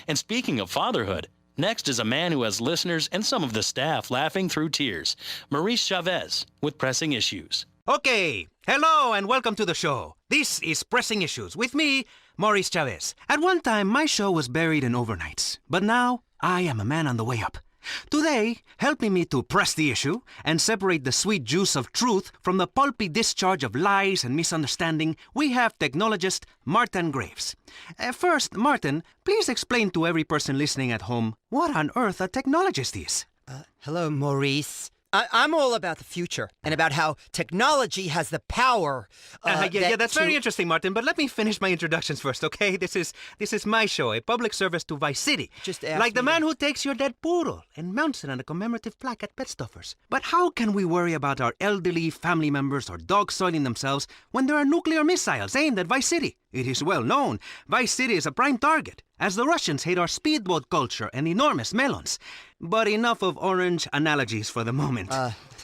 And speaking of fatherhood, next is a man who has listeners and some of the staff laughing through tears. Maurice Chavez with Pressing Issues. Okay, hello and welcome to the show. This is Pressing Issues with me, Maurice Chavez. At one time, my show was buried in overnights, but now I am a man on the way up. Today, helping me to press the issue and separate the sweet juice of truth from the pulpy discharge of lies and misunderstanding, we have technologist Martin Graves. First, Martin, please explain to every person listening at home what on earth a technologist is. Hello, Maurice. I'm all about the future and about how technology has the power. That's very interesting, Martin. But let me finish my introductions first, okay? This is my show, a public service to Vice City. Like the man who takes your dead poodle and mounts it on a commemorative plaque at Pet Stuffers. But how can we worry about our elderly family members or dogs soiling themselves when there are nuclear missiles aimed at Vice City? It is well known, Vice City is a prime target, as the Russians hate our speedboat culture and enormous melons. But enough of orange analogies for the moment.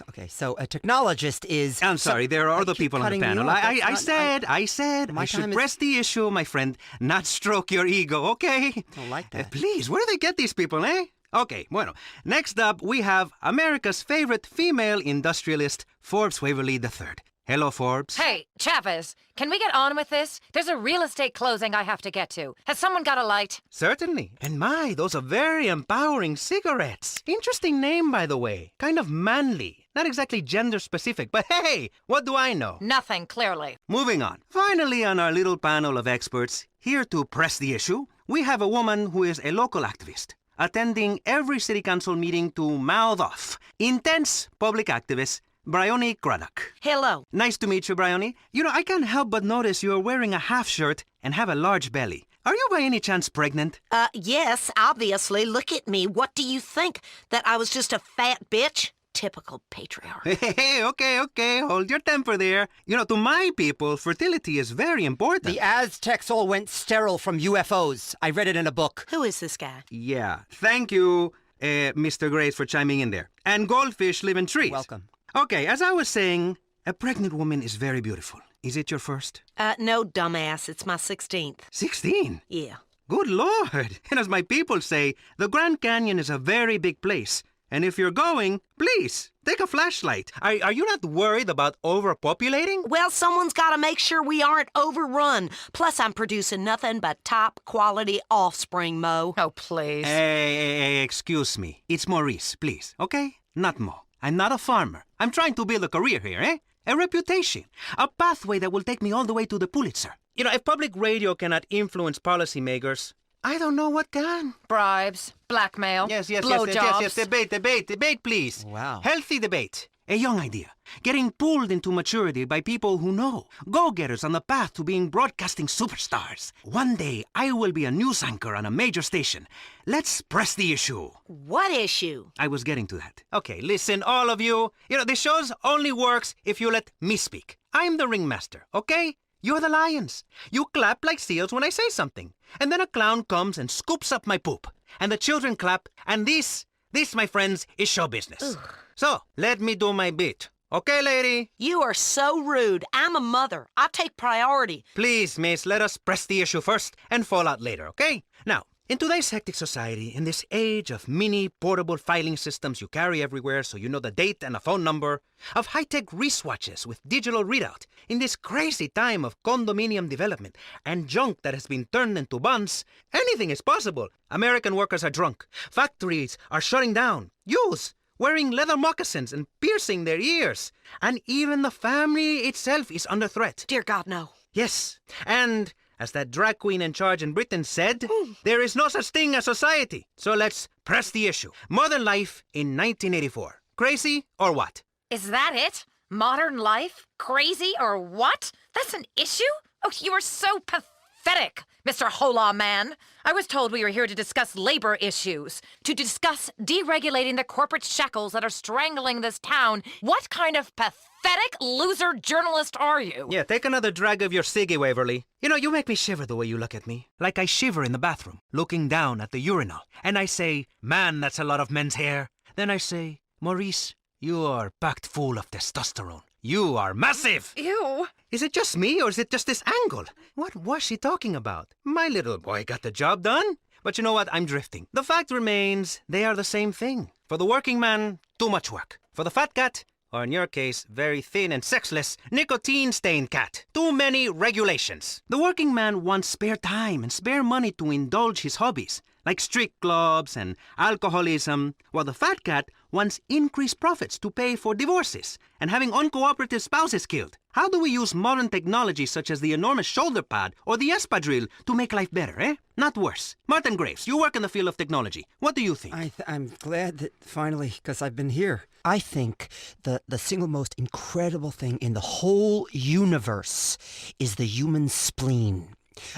Okay, so a technologist is... I'm sorry, there are other people on the panel. I said I should press the issue, my friend, not stroke your ego, okay? I don't like that. Please, where do they get these people, eh? Okay, bueno. Next up, we have America's favorite female industrialist, Forbes Waverly III. Hello, Forbes. Hey, Chavez, can we get on with this? There's a real estate closing I have to get to. Has someone got a light? Certainly. And my, those are very empowering cigarettes. Interesting name, by the way. Kind of manly. Not exactly gender-specific, but hey, what do I know? Nothing, clearly. Moving on. Finally, on our little panel of experts, here to press the issue, we have a woman who is a local activist, attending every city council meeting to mouth off. Intense public activist, Bryony Craddock. Hello. Nice to meet you, Bryony. You know, I can't help but notice you're wearing a half shirt and have a large belly. Are you by any chance pregnant? Yes, obviously. Look at me. What do you think? That I was just a fat bitch? Typical patriarch. Hey, okay. Hold your temper there. You know, to my people, fertility is very important. The Aztecs all went sterile from UFOs. I read it in a book. Who is this guy? Yeah. Thank you, Mr. Grace, for chiming in there. And goldfish live in trees. Welcome. Okay, as I was saying, a pregnant woman is very beautiful. Is it your first? No, dumbass. It's my 16th. 16? Yeah. Good Lord. And as my people say, the Grand Canyon is a very big place. And if you're going, please, take a flashlight. Are you not worried about overpopulating? Well, someone's got to make sure we aren't overrun. Plus, I'm producing nothing but top-quality offspring, Mo. Oh, please. Hey, excuse me. It's Maurice, please, okay? Not Mo. I'm not a farmer. I'm trying to build a career here, eh? A reputation. A pathway that will take me all the way to the Pulitzer. You know, if public radio cannot influence policymakers, I don't know what can. Bribes, blackmail, Yes. blowjobs. Debate, please. Wow. Healthy debate. A young idea. Getting pulled into maturity by people who know. Go-getters on the path to being broadcasting superstars. One day, I will be a news anchor on a major station. Let's press the issue. What issue? I was getting to that. Okay, listen, all of you. You know, the show's only works if you let me speak. I'm the ringmaster, okay? You're the lions. You clap like seals when I say something. And then a clown comes and scoops up my poop. And the children clap, and this, my friends, is show business. Ugh. So, let me do my bit. Okay, lady? You are so rude. I'm a mother. I take priority. Please, miss, let us press the issue first and fall out later, okay? Now, in today's hectic society, in this age of mini portable filing systems you carry everywhere so you know the date and a phone number, of high-tech wristwatches with digital readout, in this crazy time of condominium development and junk that has been turned into buns, anything is possible. American workers are drunk. Factories are shutting down. Youths wearing leather moccasins and piercing their ears. And even the family itself is under threat. Dear God, no. Yes, and as that drag queen in charge in Britain said, there is no such thing as society. So let's press the issue. Modern life in 1984. Crazy or what? Is that it? Modern life? Crazy or what? That's an issue? Oh, you are so pathetic, Mr. Hola Man. I was told we were here to discuss labor issues, to discuss deregulating the corporate shackles that are strangling this town. What kind of pathetic loser journalist are you? Yeah, take another drag of your ciggy, Waverly. You know, you make me shiver the way you look at me. Like I shiver in the bathroom, looking down at the urinal. And I say, man, that's a lot of men's hair. Then I say, Maurice, you are packed full of testosterone. You are massive! Ew. Is it just me, or is it just this angle? What was she talking about? My little boy got the job done. But you know what? I'm drifting. The fact remains, they are the same thing. For the working man, too much work. For the fat cat, or in your case, very thin and sexless, nicotine-stained cat, too many regulations. The working man wants spare time and spare money to indulge his hobbies, like street clubs and alcoholism, while the fat cat wants increased profits to pay for divorces and having uncooperative spouses killed. How do we use modern technology such as the enormous shoulder pad or the espadrille to make life better, eh? Not worse. Martin Graves, you work in the field of technology. What do you think? I'm glad that finally, because I've been here. I think the single most incredible thing in the whole universe is the human spleen.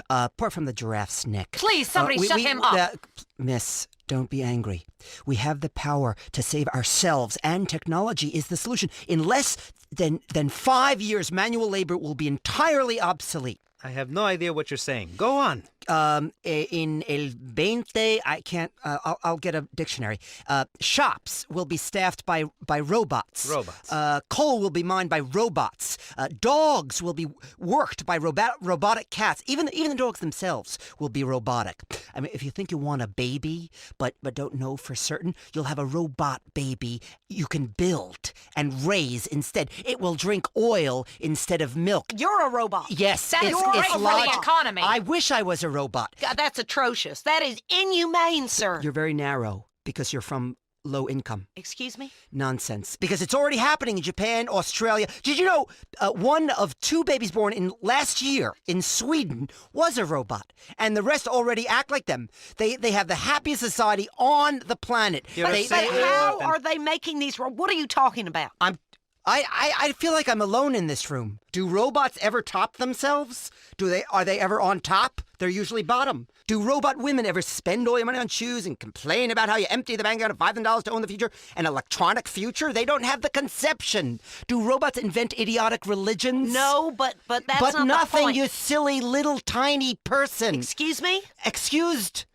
Apart from the giraffe's neck. Please, somebody shut him up. Miss, don't be angry. We have the power to save ourselves, and technology is the solution. In less than 5 years, manual labor will be entirely obsolete. I have no idea what you're saying. Go on. In el 20, I can't, I'll get a dictionary. Shops will be staffed by robots. Coal will be mined by robots. Dogs will be worked by robotic cats. Even the dogs themselves will be robotic. I mean, if you think you want a baby, but don't know for certain, you'll have a robot baby you can build and raise instead. It will drink oil instead of milk. You're a robot. Yes, That is great for the economy. I wish I was a robot. God, that's atrocious. That is inhumane, sir. You're very narrow because you're from low income. Excuse me? Nonsense. Because it's already happening in Japan, Australia. Did you know one of 2 babies born in last year in Sweden was a robot, and the rest already act like them. They have the happiest society on the planet. But how are they making these? What are you talking about? I feel like I'm alone in this room. Do robots ever top themselves? Are they ever on top? They're usually bottom. Do robot women ever spend all your money on shoes and complain about how you empty the bank account of $5,000 to own the future? An electronic future? They don't have the conception. Do robots invent idiotic religions? No, but that's not the point. But nothing, you silly little tiny person. Excuse me? Excused?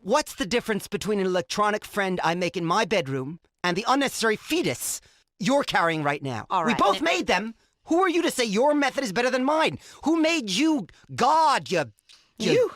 What's the difference between an electronic friend I make in my bedroom and the unnecessary fetus you're carrying right now? All right. We both made them. Who are you to say your method is better than mine? Who made you God, You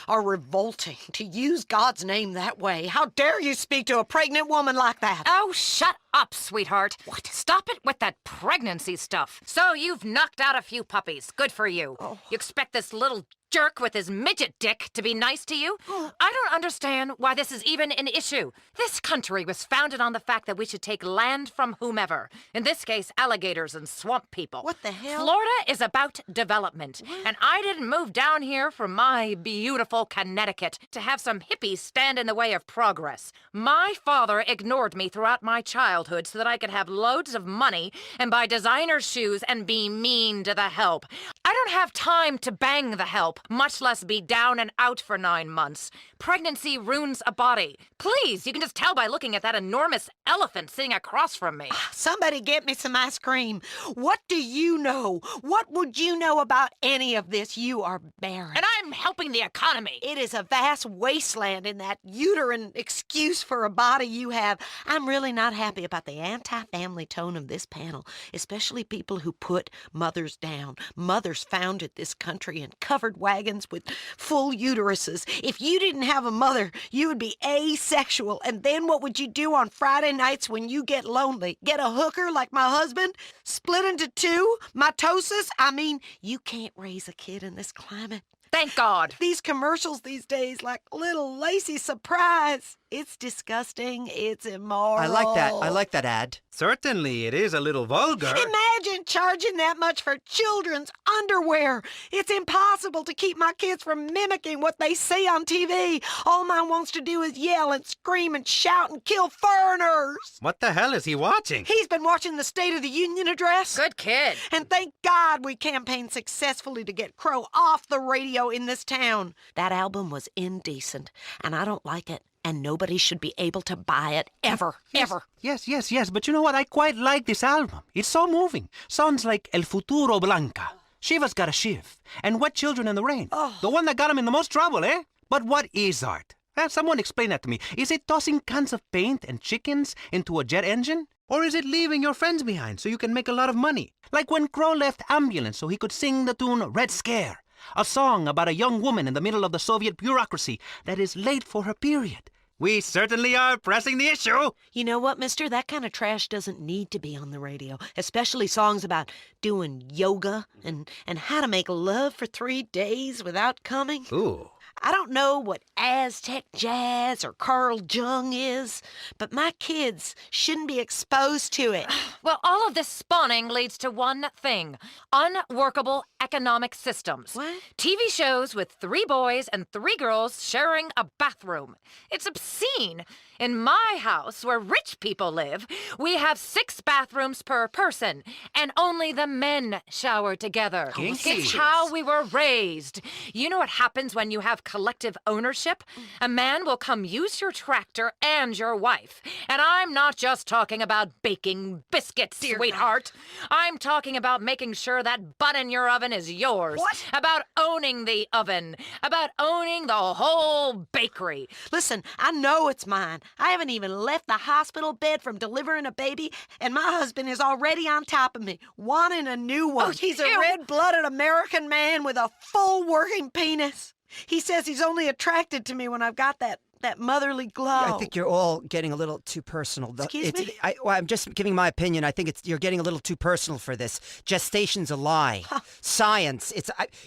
are revolting to use God's name that way. How dare you speak to a pregnant woman like that? Oh, shut up, sweetheart. What? Stop it with that pregnancy stuff. So you've knocked out a few puppies. Good for you. Oh. You expect this little jerk with his midget dick to be nice to you? I don't understand why this is even an issue. This country was founded on the fact that we should take land from whomever. In this case, alligators and swamp people. What the hell? Florida is about development. And I didn't move down here from my beautiful Connecticut to have some hippies stand in the way of progress. My father ignored me throughout my childhood so that I could have loads of money and buy designer shoes and be mean to the help. I don't have time to bang the help, much less be down and out for 9 months. Pregnancy ruins a body. Please, you can just tell by looking at that enormous elephant sitting across from me. Somebody get me some ice cream. What do you know? What would you know about any of this? You are barren. And I'm helping the economy. It is a vast wasteland in that uterine excuse for a body you have. I'm really not happy about the anti-family tone of this panel, especially people who put mothers down. Mothers founded this country in covered wagons with full uteruses. If you didn't have a mother, you would be asexual. And then what would you do on Friday nights when you get lonely? Get a hooker like my husband? Split into 2? Mitosis? I mean, you can't raise a kid in this climate. Thank God. These commercials these days, like little lacy surprise. It's disgusting. It's immoral. I like that ad. Certainly, it is a little vulgar. Imagine charging that much for children's underwear. It's impossible to keep my kids from mimicking what they see on TV. All mine wants to do is yell and scream and shout and kill foreigners. What the hell is he watching? He's been watching the State of the Union address. Good kid. And thank God we campaigned successfully to get Crow off the radio in this town. That album was indecent, and I don't like it. And nobody should be able to buy it ever. Yes. But you know what? I quite like this album. It's so moving. Sounds like El Futuro Blanca. Shiva's got a shiv. And Wet Children in the Rain. Oh. The one that got him in the most trouble, eh? But what is art? Someone explain that to me. Is it tossing cans of paint and chickens into a jet engine? Or is it leaving your friends behind so you can make a lot of money? Like when Crow left Ambulance so he could sing the tune Red Scare. A song about a young woman in the middle of the Soviet bureaucracy that is late for her period. We certainly are pressing the issue. You know what, mister? That kind of trash doesn't need to be on the radio, especially songs about doing yoga and how to make love for 3 days without coming. Ooh. I don't know what Aztec jazz or Carl Jung is, but my kids shouldn't be exposed to it. Well, all of this spawning leads to one thing: unworkable economic systems. What? TV shows with 3 boys and 3 girls sharing a bathroom. It's obscene. In my house, where rich people live, we have 6 bathrooms per person, and only the men shower together. Kinky. It's how we were raised. You know what happens when you have collective ownership? A man will come use your tractor and your wife. And I'm not just talking about baking biscuits, sweetheart. I'm talking about making sure that bun in your oven is yours. What? About owning the oven. About owning the whole bakery. Listen, I know it's mine. I haven't even left the hospital bed from delivering a baby, and my husband is already on top of me, wanting a new one. Oh, He's a ew. red-blooded American man with a full working penis. He says he's only attracted to me when I've got that motherly glow. I think you're all getting a little too personal. Excuse me? I'm just giving my opinion. I think you're getting a little too personal for this. Gestation's a lie. Science.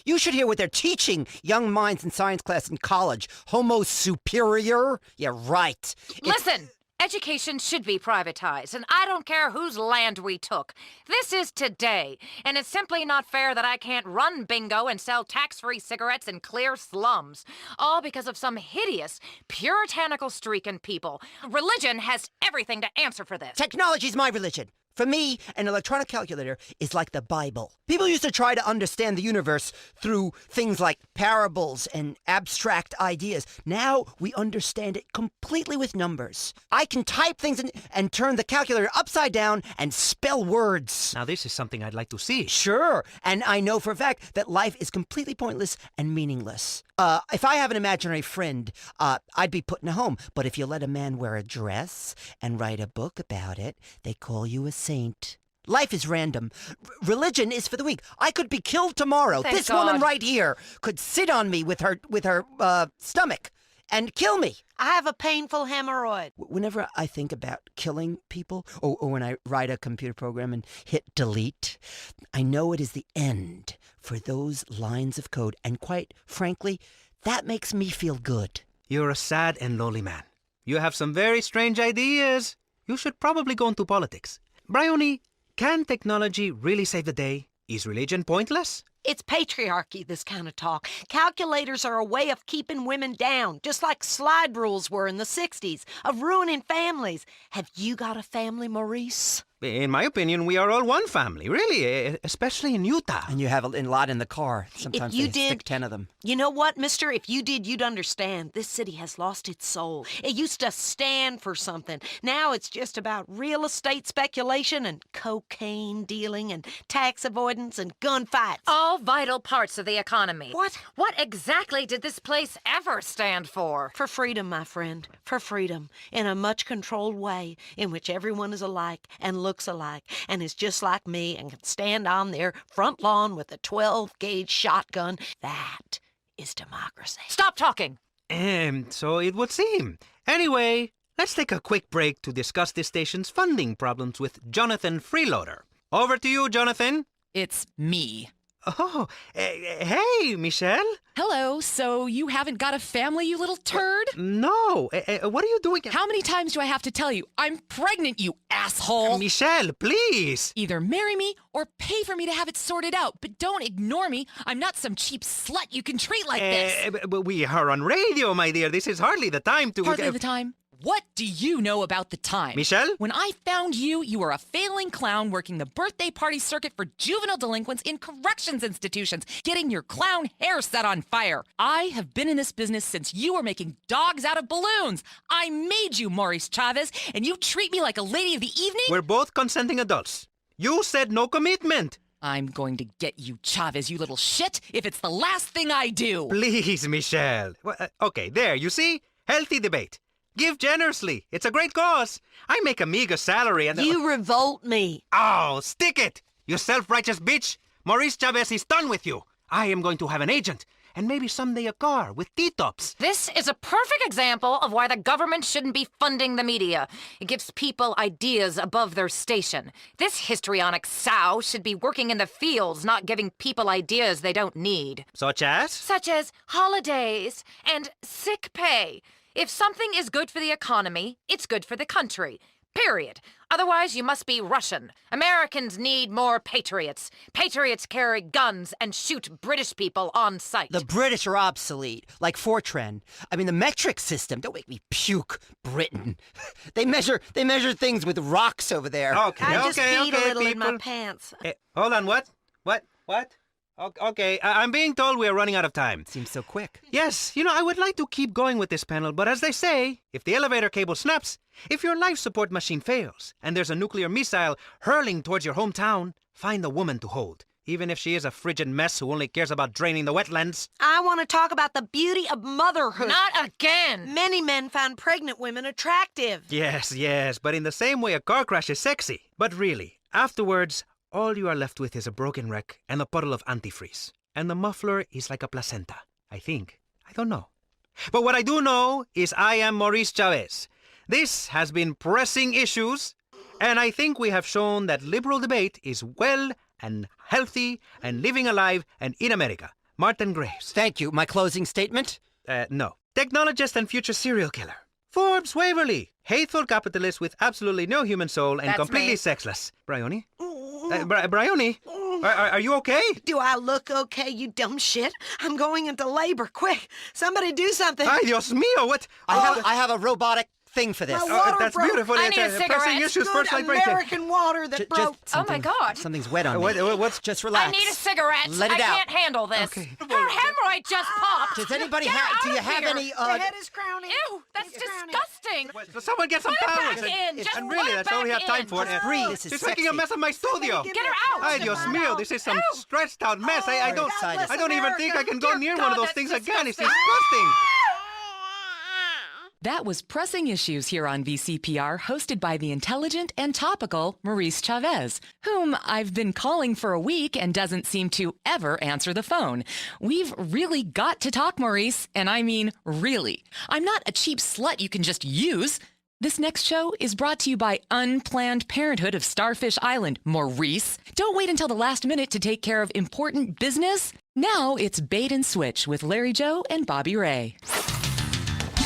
You should hear what they're teaching young minds in science class in college. Homo superior? Yeah, right. Listen, education should be privatized, and I don't care whose land we took. This is today, and it's simply not fair that I can't run bingo and sell tax-free cigarettes in clear slums, all because of some hideous, puritanical streak in people. Religion has everything to answer for this. Technology's my religion. For me, an electronic calculator is like the Bible. People used to try to understand the universe through things like parables and abstract ideas. Now we understand it completely with numbers. I can type things and turn the calculator upside down and spell words. Now this is something I'd like to see. Sure, and I know for a fact that life is completely pointless and meaningless. If I have an imaginary friend, I'd be put in a home. But if you let a man wear a dress and write a book about it, they call you a saint. Life is random. Religion is for the weak. I could be killed tomorrow. Thank This God. woman right here could sit on me with her stomach and kill me. I have a painful hemorrhoid. Whenever I think about killing people, or when I write a computer program and hit delete, I know it is the end for those lines of code. And quite frankly, that makes me feel good. You're a sad and lonely man. You have some very strange ideas. You should probably go into politics. Bryony, can technology really save the day? Is religion pointless? It's patriarchy, this kind of talk. Calculators are a way of keeping women down, just like slide rules were in the 60s, of ruining families. Have you got a family, Maurice? In my opinion, we are all one family, really, especially in Utah. And you have a lot in the car. Sometimes you they stick did- 10 of them. You know what, mister? If you did, you'd understand. This city has lost its soul. It used to stand for something. Now it's just about real estate speculation and cocaine dealing and tax avoidance and gunfights. All vital parts of the economy. What? What exactly did this place ever stand for? For freedom, my friend. For freedom. In a much controlled way in which everyone is alike and looks alike and is just like me and can stand on their front lawn with a 12-gauge shotgun. That is democracy. Stop talking. So it would seem. Anyway, let's take a quick break to discuss this station's funding problems with Jonathan Freeloader. Over to you, Jonathan. It's me. Oh, hey, Michelle. Hello, so you haven't got a family, you little turd? No, what are you doing? How many times do I have to tell you? I'm pregnant, you asshole! Michelle, please. Either marry me or pay for me to have it sorted out, but don't ignore me. I'm not some cheap slut you can treat like this. But we are on radio, my dear. This is hardly the time to... Hardly the time. What do you know about the time? Michelle? When I found you, you were a failing clown working the birthday party circuit for juvenile delinquents in corrections institutions, getting your clown hair set on fire. I have been in this business since you were making dogs out of balloons. I made you, Maurice Chavez, and you treat me like a lady of the evening? We're both consenting adults. You said no commitment. I'm going to get you, Chavez, you little shit, if it's the last thing I do. Please, Michelle. Well, okay, there, you see? Healthy debate. Give generously. It's a great cause. I make a meager salary and... You revolt me. Oh, stick it! You self-righteous bitch! Maurice Chavez is done with you. I am going to have an agent, and maybe someday a car with T-tops. This is a perfect example of why the government shouldn't be funding the media. It gives people ideas above their station. This histrionic sow should be working in the fields, not giving people ideas they don't need. Such as? Such as holidays and sick pay. If something is good for the economy, it's good for the country. Period. Otherwise, you must be Russian. Americans need more patriots. Patriots carry guns and shoot British people on sight. The British are obsolete, like Fortran. I mean, the metric system. Don't make me puke, Britain. They measure things with rocks over there. Okay, I just peed a little people. in my pants. Hold on, what? Okay, I'm being told we are running out of time. Seems so quick. Yes, I would like to keep going with this panel, but as they say, if the elevator cable snaps, if your life support machine fails, and there's a nuclear missile hurling towards your hometown, find a woman to hold, even if she is a frigid mess who only cares about draining the wetlands. I want to talk about the beauty of motherhood. Not again! Many men find pregnant women attractive. Yes, but in the same way a car crash is sexy. But really, afterwards, all you are left with is a broken wreck and a puddle of antifreeze. And the muffler is like a placenta, I think. I don't know. But what I do know is I am Maurice Chavez. This has been Pressing Issues, and I think we have shown that liberal debate is well and healthy and living alive and in America. Martin Graves. Thank you. My closing statement? No. Technologist and future serial killer. Forbes Waverly. Hateful capitalist with absolutely no human soul and That's completely me. Sexless. Bryony? Bryony? Are you okay? Do I look okay, you dumb shit? I'm going into labor. Quick, somebody do something. Ay, Dios mío, what? I have a robotic thing for this. My water That's broke. beautiful. I need a Pressing cigarette. Issues, Good first light breaking. American water that broke. Oh my God. Something's wet on me. What's... Just relax. I need a cigarette. Let it I out. can't handle this. Okay. Her hemorrhoid just popped. Does anybody Get have? Do out you of have here. any? The head is crowning. Ew, that's It's crowning. disgusting. So someone get some Put it towels. back in. Just And really, put it that's all we back have time in. for. It's free. This is She's sexy. making a mess of my studio. Get Get her out. Ay, Dios mío, this is some Ew. stretched out mess. I don't excited. I don't even think I can go Dear near God, one of those that's things again. It's disgusting. disgusting. That was Pressing Issues here on VCPR, hosted by the intelligent and topical Maurice Chavez, whom I've been calling for a week and doesn't seem to ever answer the phone. We've really got to talk, Maurice, and I mean really. I'm not a cheap slut you can just use. This next show is brought to you by Unplanned Parenthood of Starfish Island. Maurice, don't wait until the last minute to take care of important business. Now it's Bait and Switch with Larry Joe and Bobbie Ray.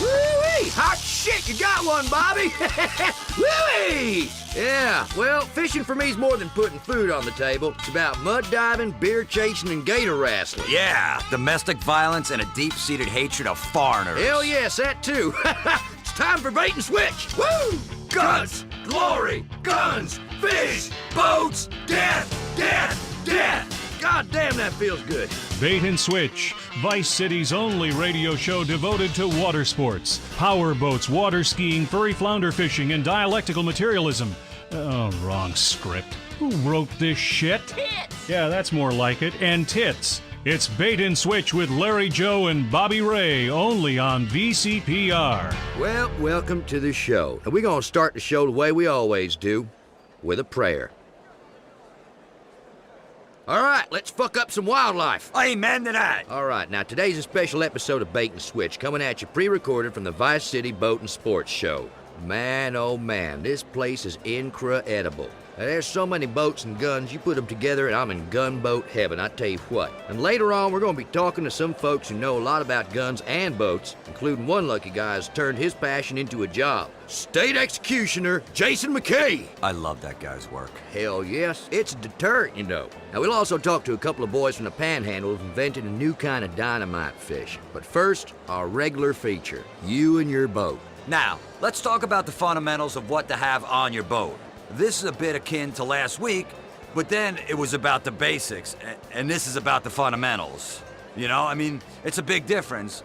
Woo-wee! Hot shit, you got one, Bobbie! Woo-wee! Yeah, well, fishing for me is more than putting food on the table. It's about mud diving, beer chasing, and gator wrestling. Yeah, domestic violence and a deep-seated hatred of foreigners. Hell yes, that too. It's time for bait and switch. Woo! Guns, glory, guns, fish, boats, death, death, death. God damn, that feels good. Bait and Switch, Vice City's only radio show devoted to water sports, power boats, water skiing, furry flounder fishing, and dialectical materialism. Oh, wrong script. Who wrote this shit? Tits! Yeah, that's more like it. And tits. It's Bait and Switch with Larry Joe and Bobbie Ray, only on VCPR. Well, welcome to the show. And we're gonna start the show the way we always do, with a prayer. All right, let's fuck up some wildlife. Amen to that. All right, now today's a special episode of Bait and Switch, coming at you pre-recorded from the Vice City Boat and Sports Show. Man, oh man, this place is incredible. Now, there's so many boats and guns, you put them together and I'm in gunboat heaven, I tell you what. And later on, we're going to be talking to some folks who know a lot about guns and boats, including one lucky guy who's turned his passion into a job. State Executioner Jason McKay. I love that guy's work. Hell yes, it's a deterrent, you know. Now, we'll also talk to a couple of boys from the Panhandle who've invented a new kind of dynamite fish. But first, our regular feature, you and your boat. Now, let's talk about the fundamentals of what to have on your boat. This is a bit akin to last week, but then it was about the basics, and this is about the fundamentals. You know, I mean, it's a big difference,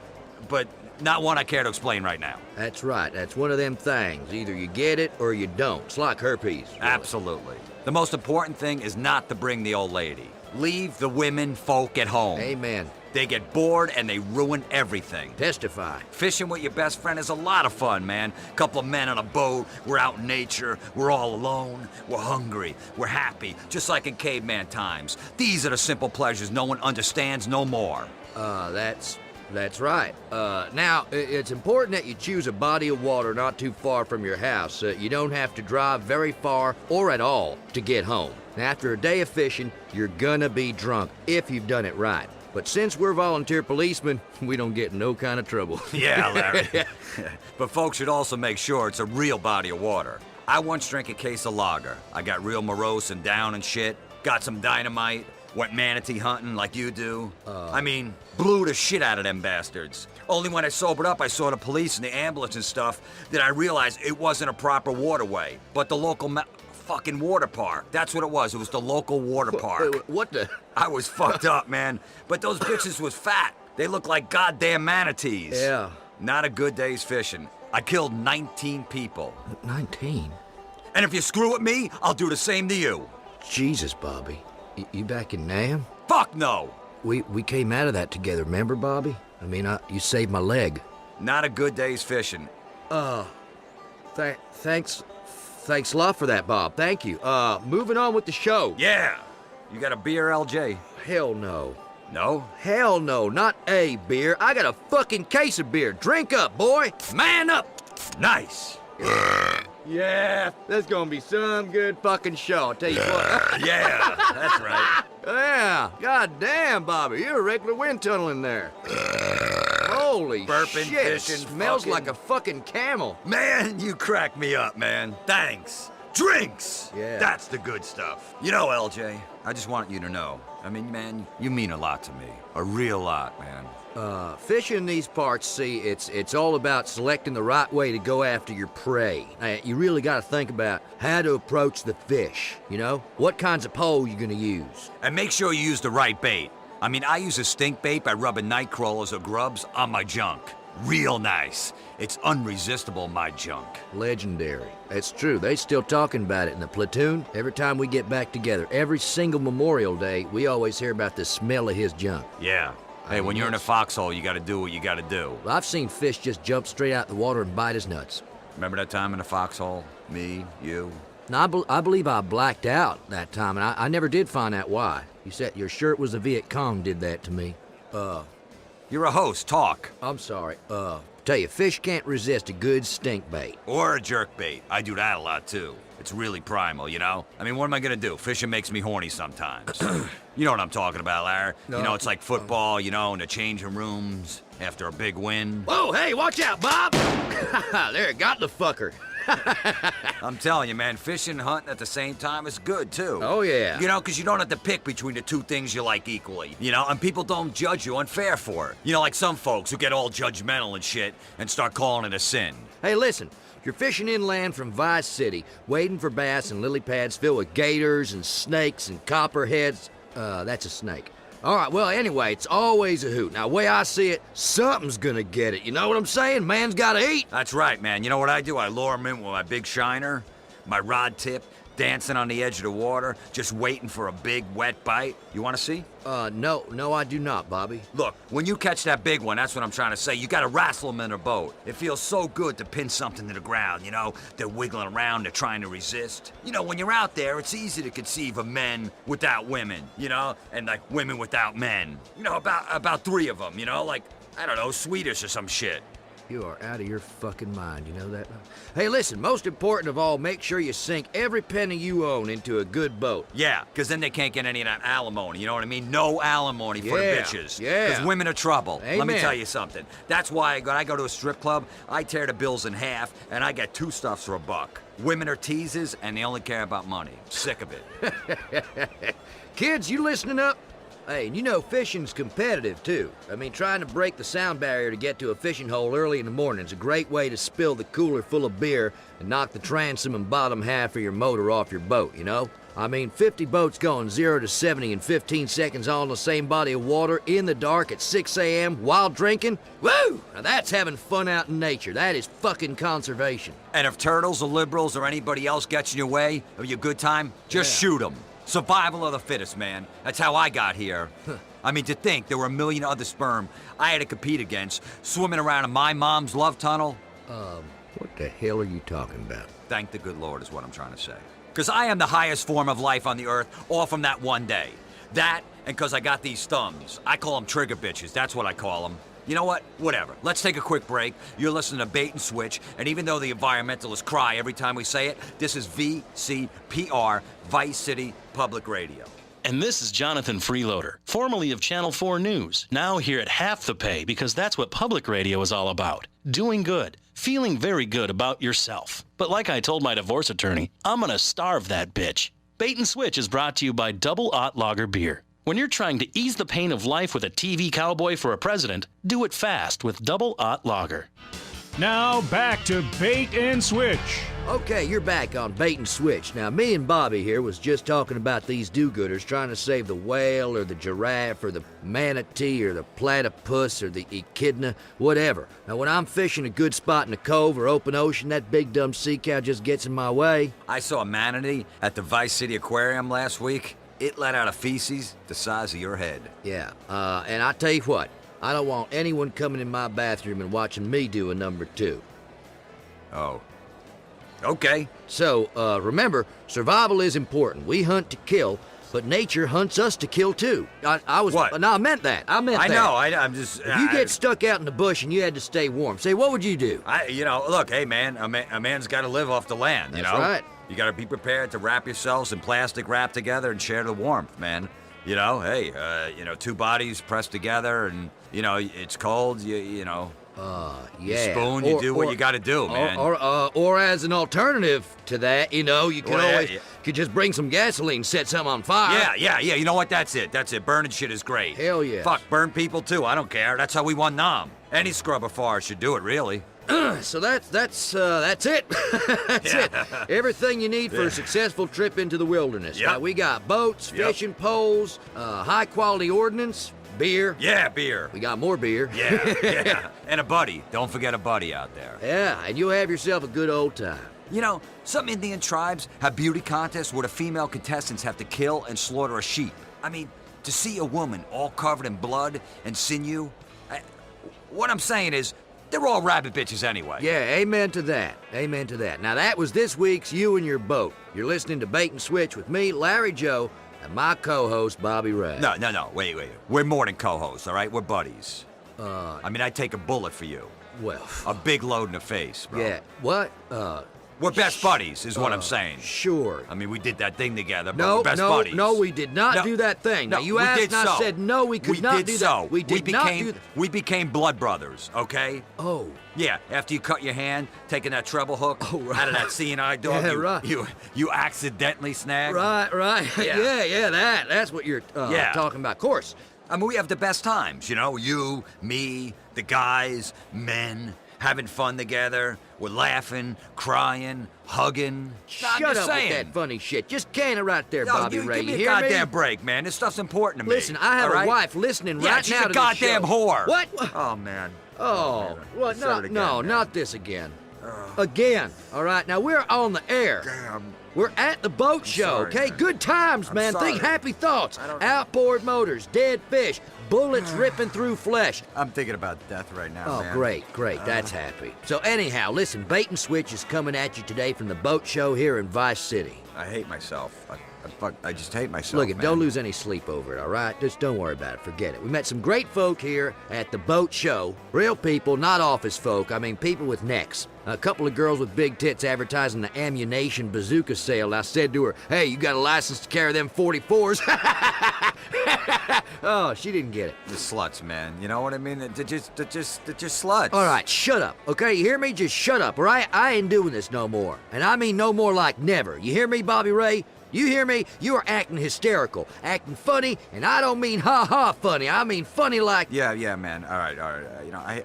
but not one I care to explain right now. That's right, that's one of them things. Either you get it or you don't. It's like herpes. Really. Absolutely. The most important thing is not to bring the old lady. Leave the women folk at home. Amen. They get bored and they ruin everything. Testify. Fishing with your best friend is a lot of fun, man. Couple of men on a boat, we're out in nature, we're all alone, we're hungry, we're happy, just like in caveman times. These are the simple pleasures no one understands no more. That's right. Now, it's important that you choose a body of water not too far from your house. You don't have to drive very far or at all to get home. Now, after a day of fishing, you're gonna be drunk if you've done it right. But since we're volunteer policemen, we don't get in no kind of trouble. Yeah, Larry. But folks should also make sure it's a real body of water. I once drank a case of lager. I got real morose and down and shit. Got some dynamite. Went manatee hunting like you do. Blew the shit out of them bastards. Only when I sobered up, I saw the police and the ambulance and stuff, that I realized it wasn't a proper waterway, but the local fucking water park. That's what it was. It was the local water park. What the? I was fucked up, man. But those bitches was fat. They looked like goddamn manatees. Yeah. Not a good day's fishing. I killed 19 people. 19? And if you screw with me, I'll do the same to you. Jesus, Bobbie. You back in Nam? Fuck no! We came out of that together, remember, Bobbie? You saved my leg. Not a good day's fishing. Thanks a lot for that, Bob. Thank you. Moving on with the show. Yeah! You got a beer, LJ? Hell no. No? Hell no, not a beer. I got a fucking case of beer. Drink up, boy. Man up. Nice. Yeah, that's gonna be some good fucking show, I'll tell you what. Yeah, that's right. Yeah, goddamn, Bobbie, you're a regular wind tunnel in there. Holy Burping, shit, fishing, smells fucking. like a fucking camel. Man, you crack me up, man. Thanks. Drinks! Yeah. That's the good stuff. You know, LJ, I just want you to know. Man, you mean a lot to me. A real lot, man. Fishing in these parts, see, it's all about selecting the right way to go after your prey. You really gotta think about how to approach the fish, you know? What kinds of pole you gonna use. And make sure you use the right bait. I use a stink bait by rubbing night crawlers or grubs on my junk. Real nice. It's unresistible, my junk. Legendary. It's true, they still talking about it in the platoon. Every time we get back together, every single Memorial Day, we always hear about the smell of his junk. Yeah. Hey, when you're in a foxhole, you gotta do what you gotta do. Well, I've seen fish just jump straight out the water and bite his nuts. Remember that time in the foxhole? Me, you? Now, I believe I blacked out that time, and I never did find out why. You said you're sure it was the Viet Cong did that to me. You're a host, talk. I'm sorry. Tell you, fish can't resist a good stink bait. Or a jerk bait. I do that a lot, too. It's really primal, you know? What am I gonna do? Fishing makes me horny sometimes. You know what I'm talking about, Larry. No. You know, it's like football, in the changing rooms after a big win. Whoa, hey, watch out, Bob! There, got the fucker. I'm telling you, man, fishing and hunting at the same time is good, too. Oh, yeah. Because you don't have to pick between the two things you like equally, and people don't judge you unfair for it. Like some folks who get all judgmental and shit and start calling it a sin. Hey, listen. If you're fishing inland from Vice City, wading for bass in lily pads filled with gators and snakes and copperheads, that's a snake. All right, well, anyway, it's always a hoot. Now, the way I see it, something's gonna get it. You know what I'm saying? Man's gotta eat. That's right, man. You know what I do? I lure him in with my big shiner, my rod tip, dancing on the edge of the water, just waiting for a big, wet bite. You want to see? No, I do not, Bobbie. Look, when you catch that big one, that's what I'm trying to say. You gotta wrestle them in a boat. It feels so good to pin something to the ground, They're wiggling around, they're trying to resist. When you're out there, it's easy to conceive of men without women, and like women without men. About three of them, like, I don't know, Swedish or some shit. You are out of your fucking mind, you know that? Hey, listen, most important of all, make sure you sink every penny you own into a good boat. Yeah, because then they can't get any of that alimony, you know what I mean? No alimony for the bitches. Yeah. Because women are trouble. Amen. Let me tell you something. That's why when I go to a strip club, I tear the bills in half, and I get two stuffs for $1. Women are teasers, and they only care about money. Sick of it. Kids, you listening up? Hey, and fishing's competitive, too. Trying to break the sound barrier to get to a fishing hole early in the morning is a great way to spill the cooler full of beer and knock the transom and bottom half of your motor off your boat, 50 boats going 0 to 70 in 15 seconds all in the same body of water in the dark at 6 a.m. while drinking? Woo! Now that's having fun out in nature. That is fucking conservation. And if turtles or liberals or anybody else gets in your way of your good time, just shoot them. Survival of the fittest, man. That's how I got here. I mean, to think there were a million other sperm I had to compete against swimming around in my mom's love tunnel. What the hell are you talking about? Thank the good Lord is what I'm trying to say. Because I am the highest form of life on the earth, all from that one day. That, and because I got these thumbs. I call them trigger bitches, that's what I call them. You know what? Whatever. Let's take a quick break. You're listening to Bait and Switch, and even though the environmentalists cry every time we say it, this is VCPR, Vice City Public Radio. And this is Jonathan Freeloader, formerly of Channel 4 News, now here at half the pay because that's what public radio is all about. Doing good, feeling very good about yourself. But like I told my divorce attorney, I'm gonna starve that bitch. Bait and Switch is brought to you by Double Ot Lager Beer. When you're trying to ease the pain of life with a TV cowboy for a president, do it fast with Double Ot Lager. Now back to Bait and Switch. Okay, you're back on Bait and Switch. Now, me and Bobbie here was just talking about these do-gooders trying to save the whale or the giraffe or the manatee or the platypus or the echidna, whatever. Now, when I'm fishing a good spot in the cove or open ocean, that big dumb sea cow just gets in my way. I saw a manatee at the Vice City Aquarium last week. It let out a feces the size of your head. Yeah, and I tell you what, I don't want anyone coming in my bathroom and watching me do a number 2. Oh. Okay. So, remember, survival is important. We hunt to kill, but nature hunts us to kill too. I was... What? No, I meant that. I know, I'm just... If you get stuck out in the bush and you had to stay warm, say, what would you do? Look, hey, man, a man's got to live off the land, you know? That's right. You got to be prepared to wrap yourselves in plastic wrap together and share the warmth, man. You know, hey, two bodies pressed together and, it's cold, Yeah. You spoon, you do what you got to do, man. Or as an alternative to that, you could just bring some gasoline, set something on fire. Yeah, you know what? That's it. Burning shit is great. Hell yeah. Fuck, burn people too. I don't care. That's how we won Nam. Any scrubber forest should do it, really. So that's it. That's it. Everything you need for a successful trip into the wilderness. Yep. Now, we got boats, fishing poles, high-quality ordnance, beer. Yeah, beer. We got more beer. Yeah. And a buddy. Don't forget a buddy out there. Yeah, and you'll have yourself a good old time. You know, some Indian tribes have beauty contests where the female contestants have to kill and slaughter a sheep. I mean, to see a woman all covered in blood and sinew, what I'm saying is, they're all rabbit bitches anyway. Yeah, amen to that. Amen to that. Now, that was this week's You and Your Boat. You're listening to Bait and Switch with me, Larry Joe, and my co-host, Bobbie Ray. No, wait. We're more than co-hosts, all right? We're buddies. I'd take a bullet for you. Well... A big load in the face, bro. Yeah, what? We're best buddies, is what I'm saying. Sure. I mean, we did that thing together, but we're best buddies. No, we did not do that thing. Now, you asked and I said no, we could not do that. We did not do that. We became blood brothers, okay? Oh. Yeah, after you cut your hand, taking that treble hook out of that CNI dog, Yeah, right. you accidentally snagged. Right. Yeah. That's what you're talking about. Of course. I mean, we have the best times, you, me, the guys, men, having fun together. We're laughing, crying, hugging. Shut up with that funny shit. Just can it right there, No, Bobbie Ray. give me You a hear me? goddamn break, man. This stuff's important to me. Listen, I have all right? a wife listening Yeah, right she's now a to goddamn this show. whore. What? Oh, man. Oh, what? Start it again, man. Not this again. Again. All right, now we're on the air. Damn. We're at the boat show, sorry, okay? man. Good times, I'm man. sorry. Think happy thoughts. I don't- Outboard motors, dead fish, bullets ripping through flesh. I'm thinking about death right now, Oh, man. great. That's happy. So anyhow, listen, Bait and Switch is coming at you today from the boat show here in Vice City. I hate myself. I just hate myself, Look, man. don't lose any sleep over it, all right? Just don't worry about it. Forget it. We met some great folk here at the boat show. Real people, not office folk. I mean, people with necks. A couple of girls with big tits advertising the ammunition bazooka sale. I said to her, hey, you got a license to carry them 44s? Oh, she didn't get it. The sluts, man. You know what I mean? They're just sluts. All right, shut up, okay? You hear me? Just shut up, all right? I ain't doing this no more. And I mean no more like never. You hear me, Bobbie Ray? You hear me? You are acting hysterical, acting funny, and I don't mean ha-ha funny. I mean funny like... Yeah, man. All right.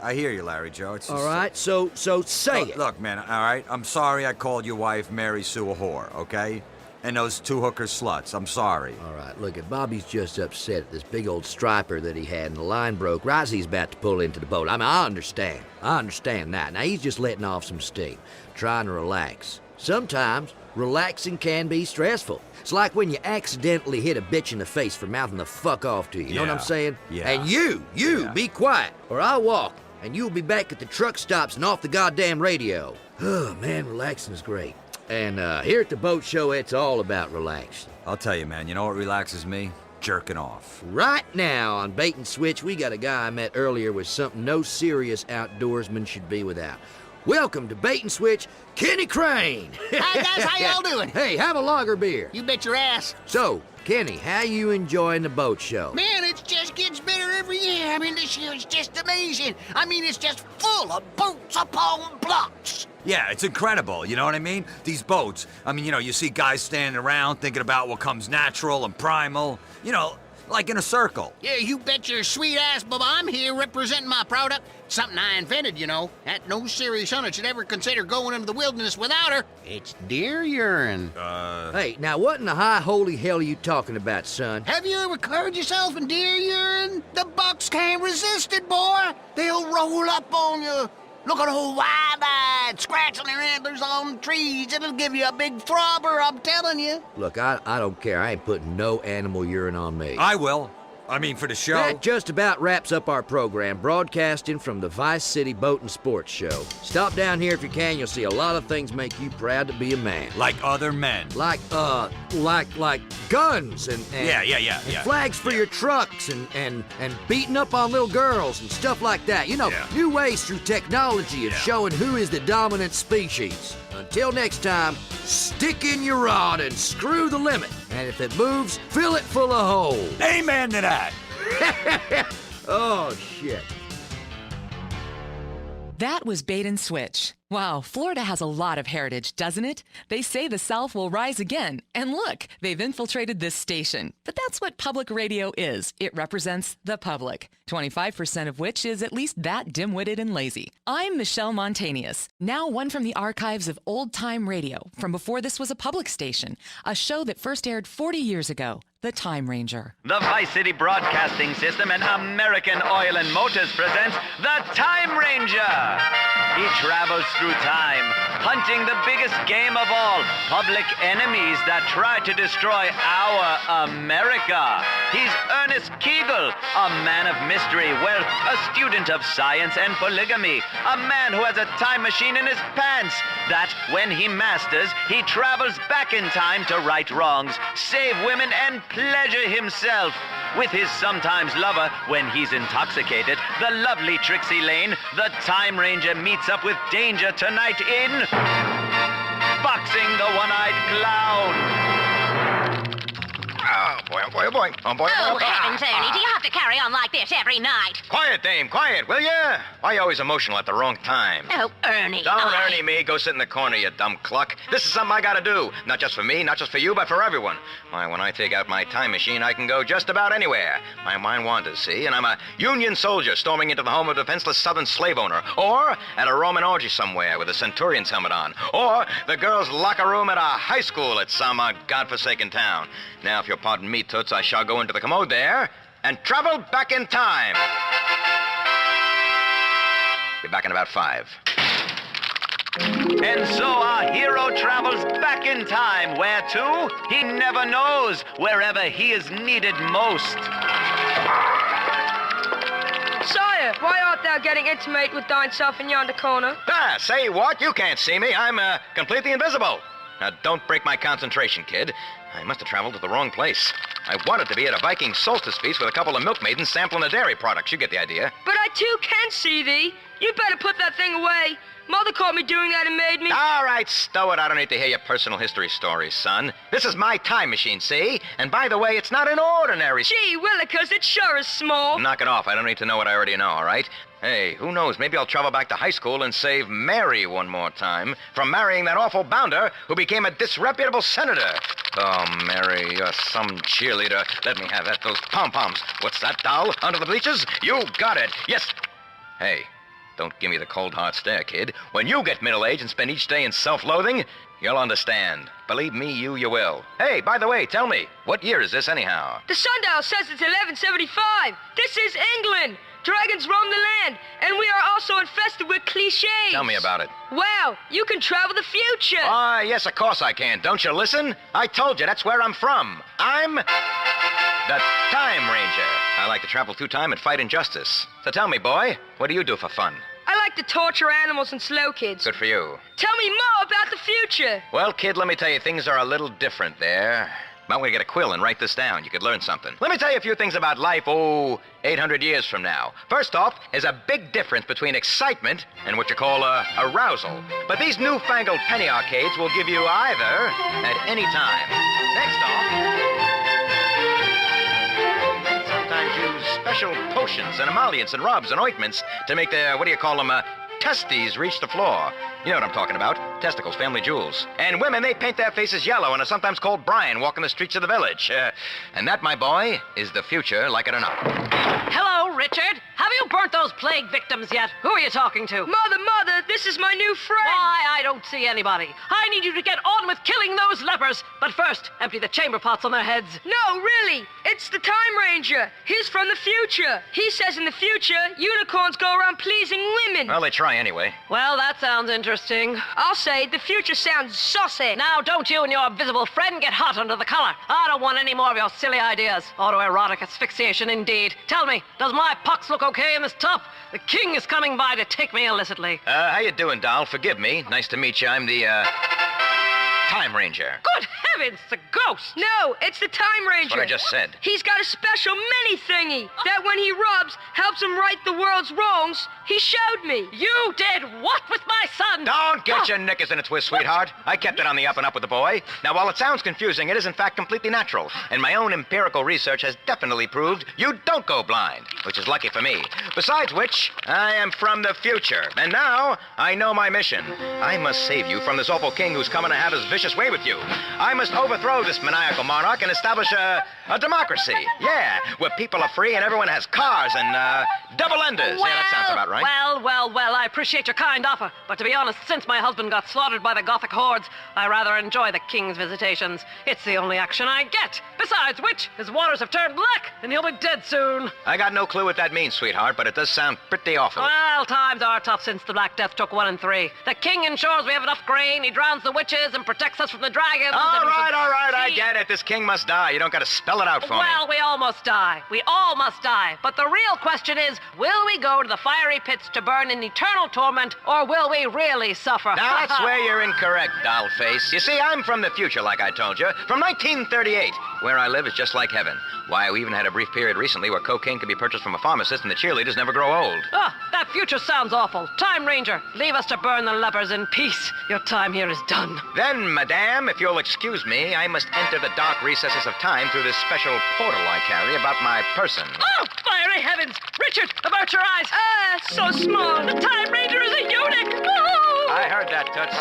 I hear you, Larry Joe. It's just, All right, so say it. Look, man, all right? I'm sorry I called your wife Mary Sue a whore, okay? And those two hookers sluts. I'm sorry. All right, look, if Bobbie's just upset at this big old striper that he had and the line broke right as he's about to pull into the boat. I mean, I understand that. Now, he's just letting off some steam, trying to relax. Sometimes, relaxing can be stressful. It's like when you accidentally hit a bitch in the face for mouthing the fuck off to you. You know what I'm saying? Yeah. And you, be quiet, or I'll walk, and you'll be back at the truck stops and off the goddamn radio. Oh, man, relaxing is great. And here at the boat show, it's all about relaxing. I'll tell you, man, you know what relaxes me? Jerking off. Right now on Bait and Switch, we got a guy I met earlier with something no serious outdoorsman should be without. Welcome to Bait and Switch, Kenny Crane. Hi, guys. How y'all doing? Hey, have a lager beer. You bet your ass. So, Kenny, how you enjoying the boat show? Man, it just gets better every year. I mean, this year is just amazing. I mean, it's just full of boats upon blocks. Yeah, it's incredible, you know what I mean? These boats, I mean, you see guys standing around thinking about what comes natural and primal, like in a circle. Yeah, you bet your sweet ass, Bubba. I'm here representing my product. Something I invented, that no serious hunter should ever consider going into the wilderness without her. It's deer urine. Hey, now what in the high holy hell are you talking about, son? Have you ever covered yourself in deer urine? The bucks can't resist it, boy. They'll roll up on you. Look at old wide-eyed, scratching their antlers on trees. It'll give you a big throbber, I'm telling you. Look, I don't care. I ain't putting no animal urine on me. I will. I mean, for the show. That just about wraps up our program, broadcasting from the Vice City Boat and Sports Show. Stop down here if you can. You'll see a lot of things make you proud to be a man. Like other men. Like guns and Yeah. flags for your trucks and beating up on little girls and stuff like that. New ways through technology of showing who is the dominant species. Until next time, stick in your rod and screw the limit. And if it moves, fill it full of holes. Amen to that. Oh, shit. That was Bait and Switch. Wow, Florida has a lot of heritage, doesn't it? They say the South will rise again. And look, they've infiltrated this station. But that's what public radio is. It represents the public, 25% of which is at least that dim-witted and lazy. I'm Michelle Montanius, now one from the archives of old-time radio, from before this was a public station, a show that first aired 40 years ago, The Time Ranger. The Vice City Broadcasting System and American Oil and Motors presents The Time Ranger. He travels through time, hunting the biggest game of all, public enemies that try to destroy our America. He's Ernest Keigel, a man of mystery, a student of science and polygamy, a man who has a time machine in his pants that, when he masters, he travels back in time to right wrongs, save women, and pleasure himself. With his sometimes lover, when he's intoxicated, the lovely Trixie Lane, the Time Ranger meets up with danger tonight in Boxing the One-Eyed Clown. Oh, boy, oh, boy, oh, boy. Oh, boy, Oh, heavens, Ernie, do you have to carry on like this every night? Quiet, dame, quiet, will ya? Why you always emotional at the wrong time? Oh, Ernie. Don't Ernie me. Go sit in the corner, you dumb cluck. This is something I gotta do. Not just for me, not just for you, but for everyone. Why, when I take out my time machine, I can go just about anywhere. My mind wanders, see? And I'm a Union soldier storming into the home of a defenseless Southern slave owner. Or at a Roman orgy somewhere with a centurion's helmet on. Or the girls' locker room at a high school at some godforsaken town. Now, if you'll pardon me, Toots, I shall go into the commode there and travel back in time. Be back in about 5. And so our hero travels back in time. Where to? He never knows. Wherever he is needed most. Sire, why art thou getting intimate with thine self in yonder corner? Ah, say what? You can't see me. I'm completely invisible. Now, don't break my concentration, kid. I must have traveled to the wrong place. I wanted to be at a Viking solstice feast with a couple of milkmaidens sampling the dairy products. You get the idea. But I too can see thee. You better put that thing away. Mother caught me doing that and made me... All right, stow it. I don't need to hear your personal history stories, son. This is my time machine, see? And by the way, it's not an ordinary... Gee willikers, it sure is small. Knock it off. I don't need to know what I already know, all right? Hey, who knows? Maybe I'll travel back to high school and save Mary one more time from marrying that awful bounder who became a disreputable senator. Oh, Mary, you're some cheerleader. Let me have that. Those pom-poms. What's that, doll? Under the bleachers? You got it. Yes. Hey, don't give me the cold hard stare, kid. When you get middle-aged and spend each day in self-loathing, you'll understand. Believe me, you will. Hey, by the way, tell me, what year is this anyhow? The sundial says it's 1175. This is England. dragons roam the land, and we are also infested with cliches. Tell me about it. Wow, you can travel the future. Yes, of course I can. Don't you listen? I told you, that's where I'm from. I'm the Time Ranger. I like to travel through time and fight injustice. So tell me, boy, what do you do for fun? I like to torture animals and slow kids. Good for you. Tell me more about the future. Well, kid, let me tell you, things are a little different there. Might want to get a quill and write this down. You could learn something. Let me tell you a few things about life, 800 years from now. First off, there's a big difference between excitement and what you call arousal. But these newfangled penny arcades will give you either at any time. Next off, sometimes use special potions and emollients and rubs and ointments to make their, testes reach the floor. You know what I'm talking about. Testicles, family jewels. And women, they paint their faces yellow and are sometimes called Brian walking the streets of the village. And that, my boy, is the future, like it or not. Hello, Richard. Have you burnt those plague victims yet? Who are you talking to? Mother, this is my new friend. Why, I don't see anybody. I need you to get on with killing those lepers. But first, empty the chamber pots on their heads. No, really. It's the Time Ranger. He's from the future. He says in the future, unicorns go around pleasing women. Well, they try anyway. Well, that sounds interesting. I'll say the future sounds saucy. Now, don't you and your visible friend get hot under the collar. I don't want any more of your silly ideas. Autoerotic asphyxiation, indeed. Tell me, does my pox look okay in this top? The king is coming by to take me illicitly. How you doing, doll? Forgive me. Nice to meet you. I'm the, Time Ranger. Good heavens, the ghost! No, it's the Time Ranger. That's what I just said. He's got a special mini thingy that when he rubs, helps him right the world's wrongs. He showed me. You did what with my son? Don't get your knickers in a twist, sweetheart. I kept it on the up and up with the boy. Now, while it sounds confusing, it is in fact completely natural. And my own empirical research has definitely proved you don't go blind, which is lucky for me. Besides which, I am from the future. And now, I know my mission. I must save you from this awful king who's coming to have his vicious way with you. I must overthrow this maniacal monarch and establish a democracy. Yeah, where people are free and everyone has cars and, double-enders. Yeah, that sounds about right. Well, I appreciate your kind offer. But to be honest, since my husband got slaughtered by the Gothic hordes, I rather enjoy the king's visitations. It's the only action I get. Besides which, his waters have turned black, and he'll be dead soon. I got no clue what that means, sweetheart, but it does sound pretty awful. Well, times are tough since the Black Death took 1 and 3. The king ensures we have enough grain, he drowns the witches, and protects us from the dragons. All right, I get it. This king must die. You don't got to spell it out for me. Well, we all must die. We all must die. But the real question is, will we go to the fiery pits to burn in eternal torment, or will we really suffer? Now, that's where you're incorrect, dollface. You see, I'm from the future, like I told you, from 1938. Where I live is just like heaven. Why, we even had a brief period recently where cocaine could be purchased from a pharmacist and the cheerleaders never grow old. That future sounds awful. Time Ranger, leave us to burn the lepers in peace. Your time here is done. Then, madame, if you'll excuse me, I must enter the dark recesses of time through this special portal I carry about my person. Oh, fiery heavens! Richard, avert your eyes! So small. The Time Ranger is a eunuch! Oh! I heard that, Toots.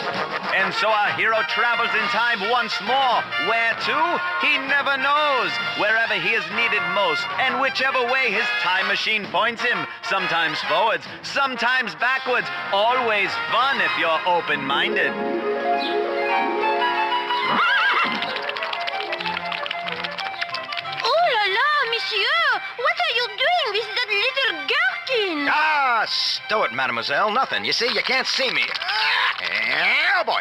And so our hero travels in time once more. Where to? He never knows. Wherever he is needed most, and whichever way his time machine points him. Sometimes forwards, sometimes backwards. Always fun if you're open-minded. Oh la la, monsieur! What are you doing with that little gherkin? Stow it, mademoiselle. Nothing. You see, you can't see me. Oh, boy.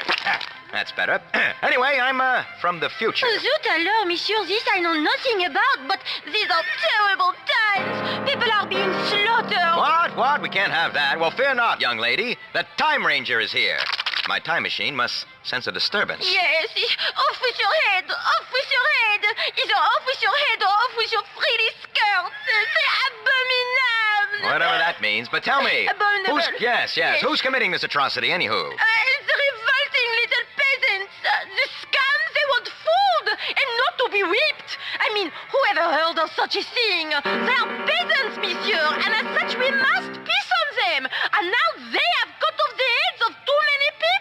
That's better. Anyway, I'm, from the future. Zut alors, monsieur, this I know nothing about, but these are terrible times. People are being slaughtered. What? We can't have that. Well, fear not, young lady. The Time Ranger is here. My time machine must sense a disturbance. Yes, off with your head, off with your head. Either off with your head or off with your frilly skirts. C'est abominable. Whatever that means, but tell me. Abominable. Yes. Who's committing this atrocity, anywho? The revolting little peasants. The scum, they want food and not to be whipped. I mean, whoever heard of such a thing? They are peasants, monsieur, and as such we must piss on them. And now they have cut off the heads of too many people.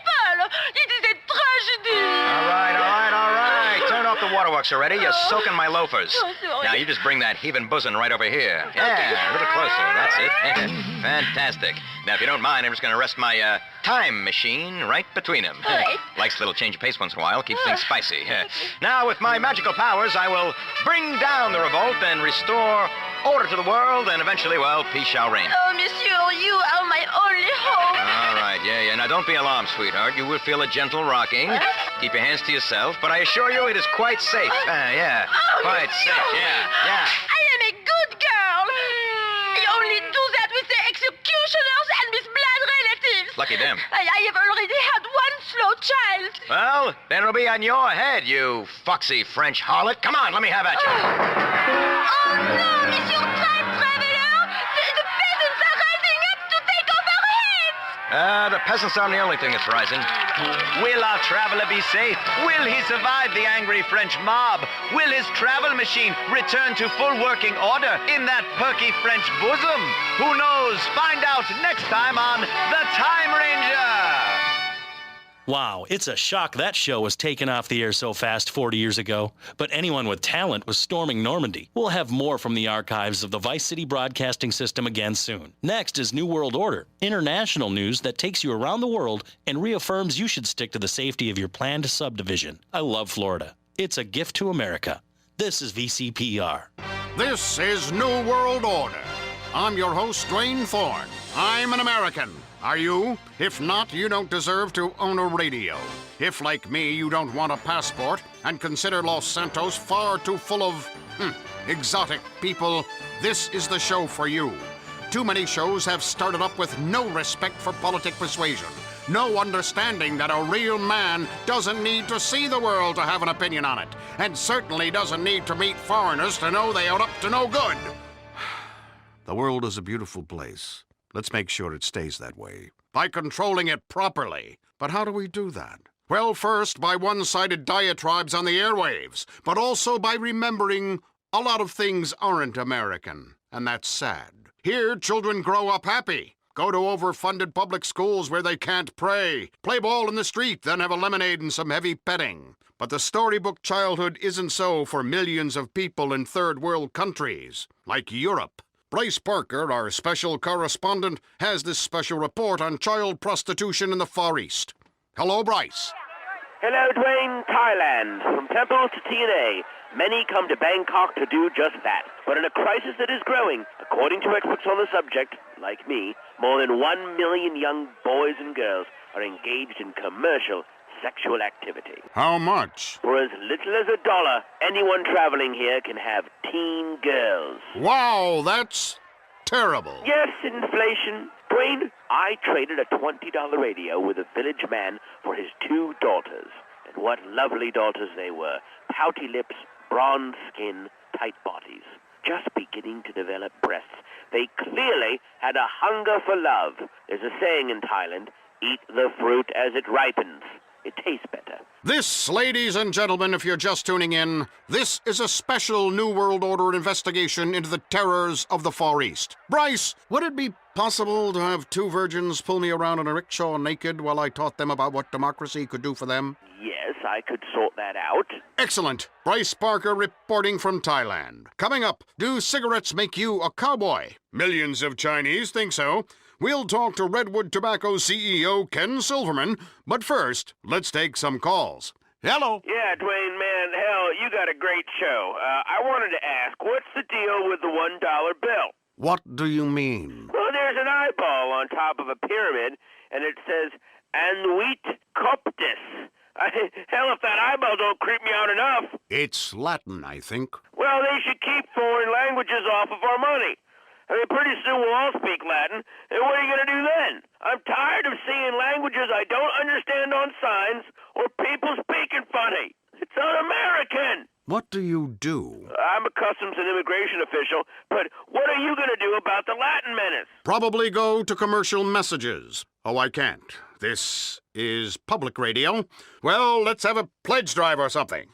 It is a tragedy. All right. Turn off the waterworks already. You're soaking my loafers. Now, you just bring that heaving bosom right over here. Yeah, a little closer. That's it. Fantastic. Now, if you don't mind, I'm just going to rest my, time machine right between them. Likes a little change of pace once in a while. Keeps things spicy. Now, with my magical powers, I will bring down the revolt and restore order to the world, and eventually, well, peace shall reign. Oh, monsieur, you are my only hope. All right, yeah. Now, don't be alarmed, sweetheart. You will feel a gentle rocking. Keep your hands to yourself, but I assure you it is quite safe. Yeah, quite safe, yeah. I am a good girl. I only do that with the executioners and with blood relatives. Lucky them. I have already had one slow child. Well, then it'll be on your head, you foxy French harlot. Come on, let me have at you. Oh, no, monsieur time traveler. The peasants are rising up to take over heads. The peasants aren't the only thing that's rising. Will our traveler be safe? Will he survive the angry French mob? Will his travel machine return to full working order in that perky French bosom? Who knows? Find out next time on The Time Ranger. Wow, it's a shock that show was taken off the air so fast 40 years ago. But anyone with talent was storming Normandy. We'll have more from the archives of the Vice City Broadcasting System again soon. Next is New World Order, international news that takes you around the world and reaffirms you should stick to the safety of your planned subdivision. I love Florida. It's a gift to America. This is VCPR. This is New World Order. I'm your host, Dwayne Thorne. I'm an American. Are you? If not, you don't deserve to own a radio. If, like me, you don't want a passport and consider Los Santos far too full of, exotic people, this is the show for you. Too many shows have started up with no respect for politic persuasion, no understanding that a real man doesn't need to see the world to have an opinion on it, and certainly doesn't need to meet foreigners to know they are up to no good. The world is a beautiful place. Let's make sure it stays that way by controlling it properly. But how do we do that? Well, first, by one-sided diatribes on the airwaves, but also by remembering a lot of things aren't American, and that's sad. Here, children grow up happy, go to overfunded public schools where they can't pray, play ball in the street, then have a lemonade and some heavy petting. But the storybook childhood isn't so for millions of people in third world countries, like Europe. Bryce Parker, our special correspondent, has this special report on child prostitution in the Far East. Hello, Bryce. Hello, Dwayne. Thailand. From temple to TNA, many come to Bangkok to do just that. But in a crisis that is growing, according to experts on the subject, like me, more than 1 million young boys and girls are engaged in commercial sexual activity. How much? For as little as $1, anyone traveling here can have teen girls. Wow, that's terrible. Yes, inflation. Dwayne, I traded a $20 radio with a village man for his 2 daughters. And what lovely daughters they were. Pouty lips, bronze skin, tight bodies. Just beginning to develop breasts. They clearly had a hunger for love. There's a saying in Thailand, eat the fruit as it ripens. It tastes better. This, ladies and gentlemen, if you're just tuning in, this is a special New World Order investigation into the terrors of the Far East. Bryce, would it be possible to have 2 virgins pull me around in a rickshaw naked while I taught them about what democracy could do for them? Yes, I could sort that out. Excellent. Bryce Parker reporting from Thailand. Coming up, do cigarettes make you a cowboy? Millions of Chinese think so. We'll talk to Redwood Tobacco CEO Ken Silverman, but first, let's take some calls. Hello. Yeah, Dwayne, man, hell, you got a great show. I wanted to ask, what's the deal with the $1 bill? What do you mean? Well, there's an eyeball on top of a pyramid, and it says, Anuit Coptis. Hell, if that eyeball don't creep me out enough. It's Latin, I think. Well, they should keep foreign languages off of our money. I mean, pretty soon we'll all speak Latin, and what are you going to do then? I'm tired of seeing languages I don't understand on signs or people speaking funny. It's un-American. What do you do? I'm a customs and immigration official, but what are you going to do about the Latin menace? Probably go to commercial messages. Oh, I can't. This is public radio. Well, let's have a pledge drive or something.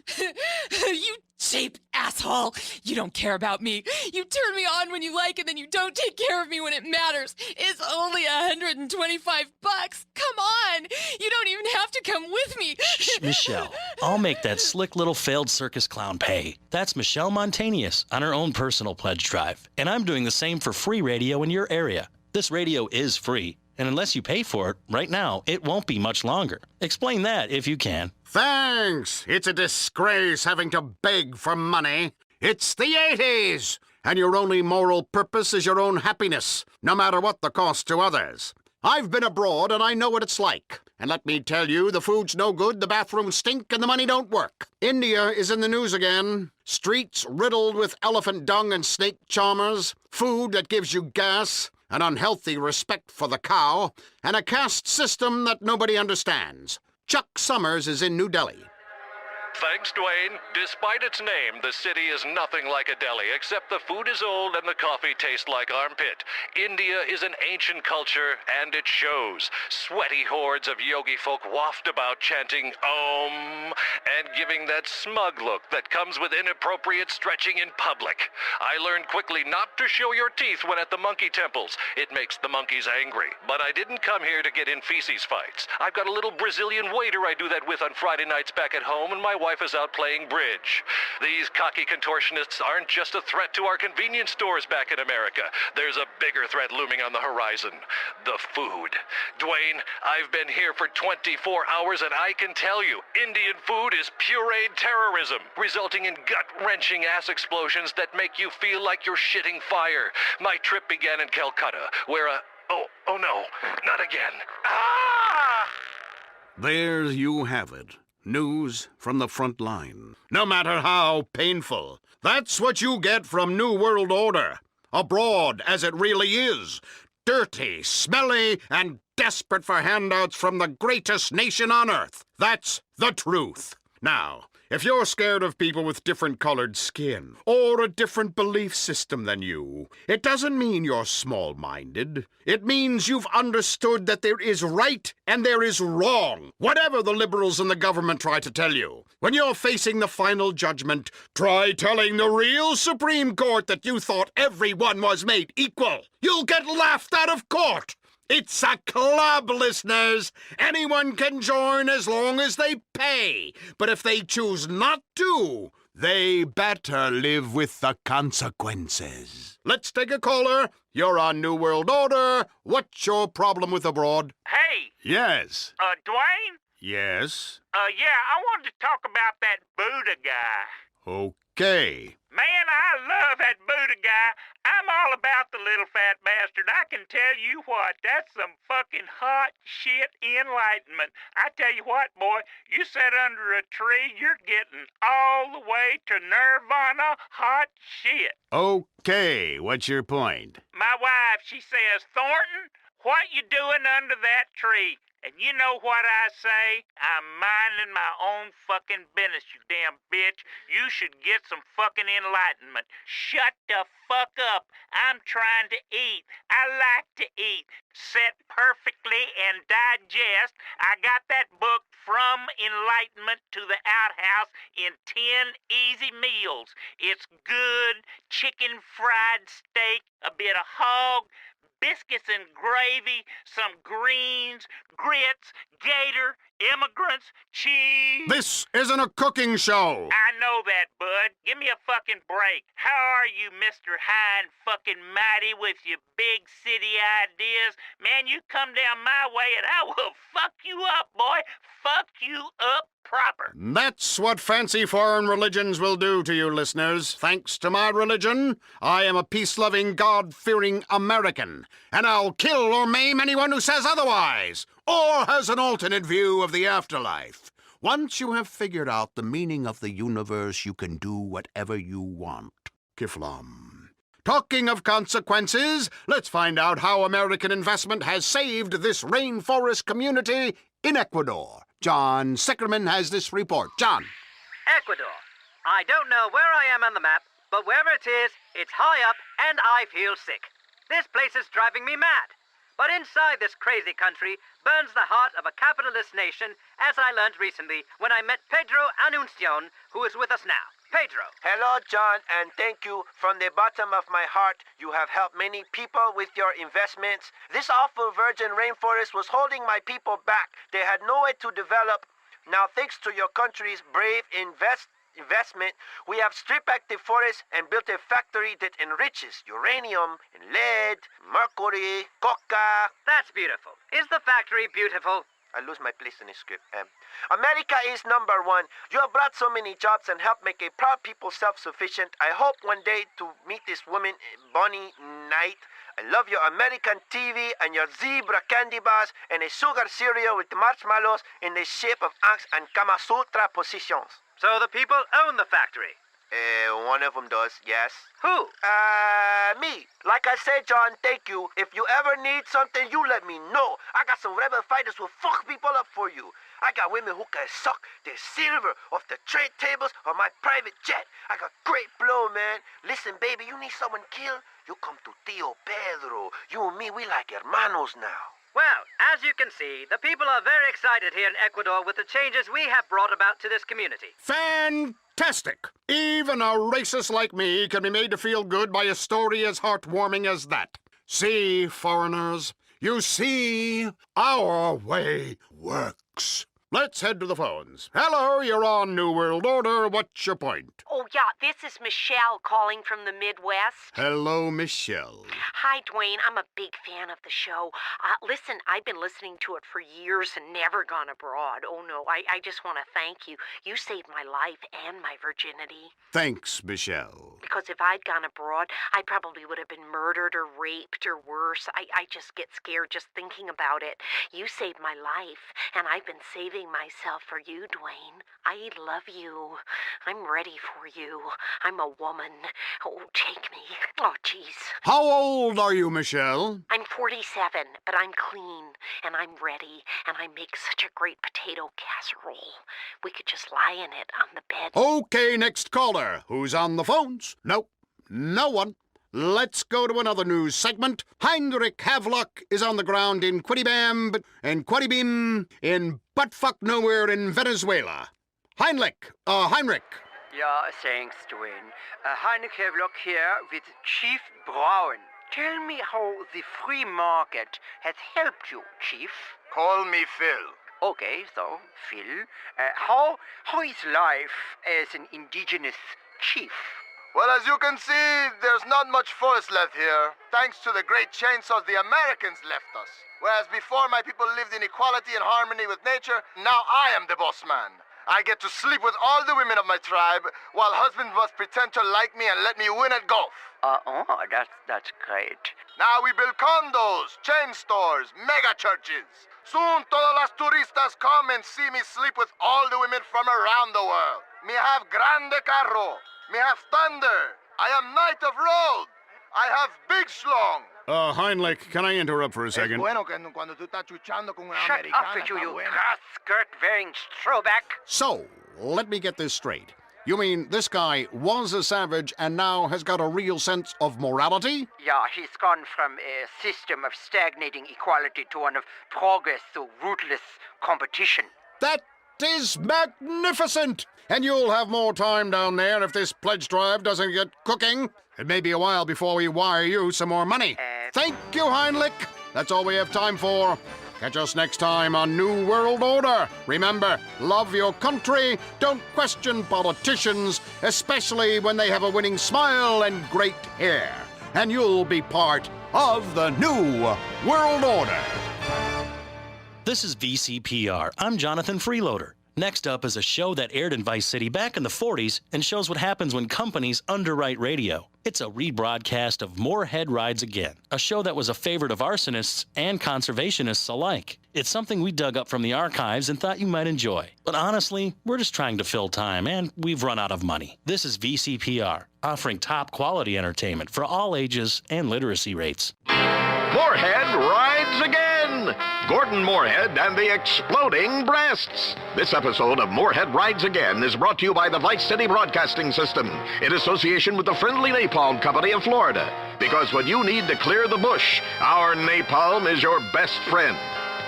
You cheap asshole! You don't care about me. You turn me on when you like, and then you don't take care of me when it matters. It's only $125. Come on! You don't even have to come with me. Shh, Michelle. I'll make that slick little failed circus clown pay. That's Michelle Montanius on her own personal pledge drive. And I'm doing the same for free radio in your area. This radio is free. And unless you pay for it, right now, it won't be much longer. Explain that if you can. Thanks. It's a disgrace having to beg for money. It's the 80s. and your only moral purpose is your own happiness, no matter what the cost to others. I've been abroad and I know what it's like. And let me tell you, the food's no good, the bathrooms stink, and the money don't work. India is in the news again. Streets riddled with elephant dung and snake charmers, food that gives you gas, an unhealthy respect for the cow, and a caste system that nobody understands. Chuck Summers is in New Delhi. Thanks, Dwayne. Despite its name, the city is nothing like a deli, except the food is old and the coffee tastes like armpit. India is an ancient culture, and it shows. Sweaty hordes of yogi folk waft about chanting Om, and giving that smug look that comes with inappropriate stretching in public. I learned quickly not to show your teeth when at the monkey temples. It makes the monkeys angry. But I didn't come here to get in feces fights. I've got a little Brazilian waiter I do that with on Friday nights back at home, and my wife is out playing bridge. These cocky contortionists aren't just a threat to our convenience stores back in America. There's a bigger threat looming on the horizon. The food. Dwayne, I've been here for 24 hours and I can tell you, Indian food is pureed terrorism, resulting in gut-wrenching ass explosions that make you feel like you're shitting fire. My trip began in Calcutta, where oh no, not again. Ah! There you have it. News from the front line. No matter how painful. That's what you get from New World Order. Abroad, as it really is. Dirty, smelly, and desperate for handouts from the greatest nation on earth. That's the truth. Now, if you're scared of people with different colored skin or a different belief system than you, it doesn't mean you're small-minded. It means you've understood that there is right and there is wrong, whatever the liberals in the government try to tell you. When you're facing the final judgment, try telling the real Supreme Court that you thought everyone was made equal. You'll get laughed out of court. It's a club, listeners. Anyone can join as long as they pay. But if they choose not to, they better live with the consequences. Let's take a caller. You're on New World Order. What's your problem with abroad? Hey. Yes. Dwayne? Yes. Yeah, I wanted to talk about that Buddha guy. Okay. Man, I love that Buddha guy. I'm all about the little fat bastard. I can tell you what, that's some fucking hot shit enlightenment. I tell you what, boy, you sit under a tree, you're getting all the way to nirvana hot shit. Okay, what's your point? My wife, she says, Thornton, what you doing under that tree? And you know what I say? I'm minding my own fucking business, you damn bitch. You should get some fucking enlightenment. Shut the fuck up. I'm trying to eat. I like to eat. Set perfectly and digest. I got that book, From Enlightenment to the Outhouse, in 10 easy meals. It's good chicken fried steak, a bit of hog, biscuits and gravy, some greens, grits, gator, immigrants, cheese. This isn't a cooking show. I know that, bud. Give me a fucking break. How are you, Mr. High and fucking Mighty, with your big city ideas? Man, you come down my way and I will fuck you up, boy. Fuck you up proper. That's what fancy foreign religions will do to you, listeners. Thanks to my religion, I am a peace-loving, God-fearing American, and I'll kill or maim anyone who says otherwise, or has an alternate view of the afterlife. Once you have figured out the meaning of the universe, you can do whatever you want. Kiflam. Talking of consequences, let's find out how American investment has saved this rainforest community in Ecuador. John Sickerman has this report. John. Ecuador. I don't know where I am on the map, but wherever it is, it's high up and I feel sick. This place is driving me mad. But inside this crazy country burns the heart of a capitalist nation, as I learned recently when I met Pedro Anuncion, who is with us now. Pedro. Hello, John, and thank you from the bottom of my heart. You have helped many people with your investments. This awful virgin rainforest was holding my people back. They had no way to develop. Now, thanks to your country's brave investment, we have stripped back the forest and built a factory that enriches uranium and lead, mercury, coca. That's beautiful. Is the factory beautiful? I lose my place in the script. America is number one. You have brought so many jobs and helped make a proud people self-sufficient. I hope one day to meet this woman, Bonnie Knight. I love your American TV and your zebra candy bars and a sugar cereal with marshmallows in the shape of ants and Kama Sutra positions. So the people own the factory? One of them does, yes. Who? Me. Like I said, John, thank you. If you ever need something, you let me know. I got some rebel fighters who fuck people up for you. I got women who can suck the silver off the trade tables on my private jet. I got great blow, man. Listen, baby, you need someone killed? You come to Tio Pedro. You and me, we like hermanos now. Well, as you can see, the people are very excited here in Ecuador with the changes we have brought about to this community. Fantastic! Even a racist like me can be made to feel good by a story as heartwarming as that. See, foreigners, you see, our way works. Let's head to the phones. Hello, you're on New World Order. What's your point? Oh, yeah, this is Michelle calling from the Midwest. Hello, Michelle. Hi, Dwayne. I'm a big fan of the show. Listen, I've been listening to it for years and never gone abroad. Oh, no, I just want to thank you. You saved my life and my virginity. Thanks, Michelle. Because if I'd gone abroad, I probably would have been murdered or raped or worse. I just get scared just thinking about it. You saved my life, and I've been saving myself for you, Dwayne. I love you. I'm ready for you. I'm a woman. Oh, take me. Oh, jeez. How old are you, Michelle? I'm 47, but I'm clean, and I'm ready, and I make such a great potato casserole. We could just lie in it on the bed. Okay, next caller. Who's on the phones? Nope, no one. Let's go to another news segment. Heinrich Havelock is on the ground in Quidibam and Quadibim in buttfuck nowhere in Venezuela. Heinrich. Yeah, thanks, Dwayne. Heinrich Havelock here with Chief Brown. Tell me how the free market has helped you, Chief. Call me Phil. Okay, so, Phil, how is life as an indigenous chief? Well, as you can see, there's not much forest left here, thanks to the great chainsaws the Americans left us. Whereas before my people lived in equality and harmony with nature, now I am the boss man. I get to sleep with all the women of my tribe, while husbands must pretend to like me and let me win at golf. That's great. Now we build condos, chain stores, mega churches. Soon todas las turistas come and see me sleep with all the women from around the world. Me have grande carro. Me have thunder. I am Knight of Road. I have big schlong. Heinrich, can I interrupt for a second? Shut up with you grass-skirt-wearing throwback. So, let me get this straight. You mean this guy was a savage and now has got a real sense of morality? Yeah, he's gone from a system of stagnating equality to one of progress through ruthless competition. That is magnificent! And you'll have more time down there if this pledge drive doesn't get cooking. It may be a while before we wire you some more money. Thank you, Heinrich. That's all we have time for. Catch us next time on New World Order. Remember, love your country. Don't question politicians, especially when they have a winning smile and great hair. And you'll be part of the New World Order. This is VCPR. I'm Jonathan Freeloader. Next up is a show that aired in Vice City back in the 40s and shows what happens when companies underwrite radio. It's a rebroadcast of Moorhead Rides Again, a show that was a favorite of arsonists and conservationists alike. It's something we dug up from the archives and thought you might enjoy. But honestly, we're just trying to fill time, and we've run out of money. This is VCPR, offering top quality entertainment for all ages and literacy rates. Moorhead rides again! Gordon Moorhead and the Exploding Breasts. This episode of Moorhead Rides Again is brought to you by the Vice City Broadcasting System in association with the Friendly Napalm Company of Florida. Because when you need to clear the bush, our napalm is your best friend.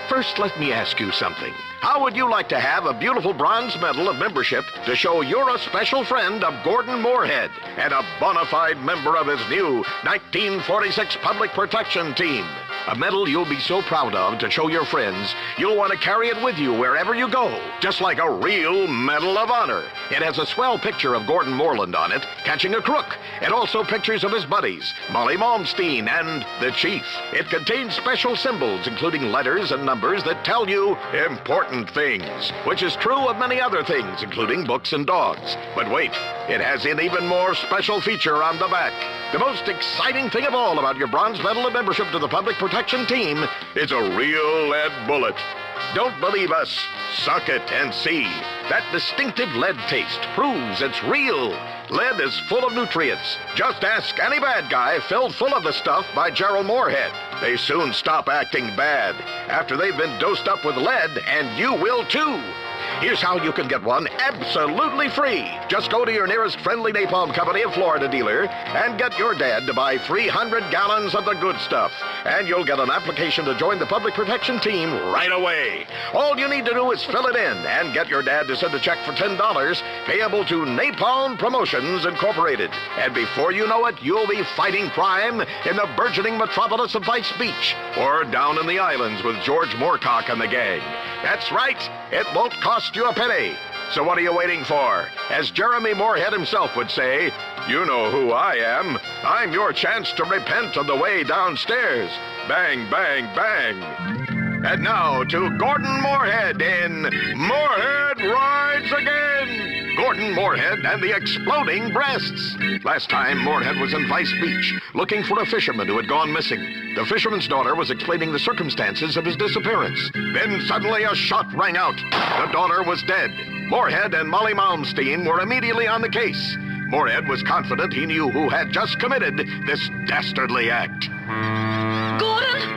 First, let me ask you something. How would you like to have a beautiful bronze medal of membership to show you're a special friend of Gordon Moorhead and a bona fide member of his new 1946 Public Protection Team? A medal you'll be so proud of to show your friends, you'll want to carry it with you wherever you go, just like a real Medal of Honor. It has a swell picture of Gordon Moreland on it, catching a crook, and also pictures of his buddies, Molly Malmsteen and the Chief. It contains special symbols, including letters and numbers that tell you important things, which is true of many other things, including books and dogs. But wait, it has an even more special feature on the back. The most exciting thing of all about your bronze medal of membership to the Public Protection Team is a real lead bullet. Don't believe us? Suck it and see. That distinctive lead taste proves it's real. Lead is full of nutrients. Just ask any bad guy filled full of the stuff by Gerald Moorhead. They soon stop acting bad after they've been dosed up with lead, and you will too. Here's how you can get one absolutely free. Just go to your nearest Friendly Napalm Company of Florida dealer and get your dad to buy 300 gallons of the good stuff. And you'll get an application to join the Public Protection Team right away. All you need to do is fill it in and get your dad to send a check for $10 payable to Napalm Promotions Incorporated. And before you know it, you'll be fighting crime in the burgeoning metropolis of Vice Beach or down in the islands with George Moorcock and the gang. That's right. It won't cost you a penny. So what are you waiting for? As Jeremy Moorhead himself would say, you know who I am. I'm your chance to repent on the way downstairs. Bang, bang, bang. And now to Gordon Moorhead in Moorhead Rides Again. Gordon Moorhead and the Exploding Breasts. Last time, Moorhead was in Vice Beach, looking for a fisherman who had gone missing. The fisherman's daughter was explaining the circumstances of his disappearance. Then suddenly a shot rang out. The daughter was dead. Moorhead and Molly Malmsteen were immediately on the case. Moorhead was confident he knew who had just committed this dastardly act. Gordon?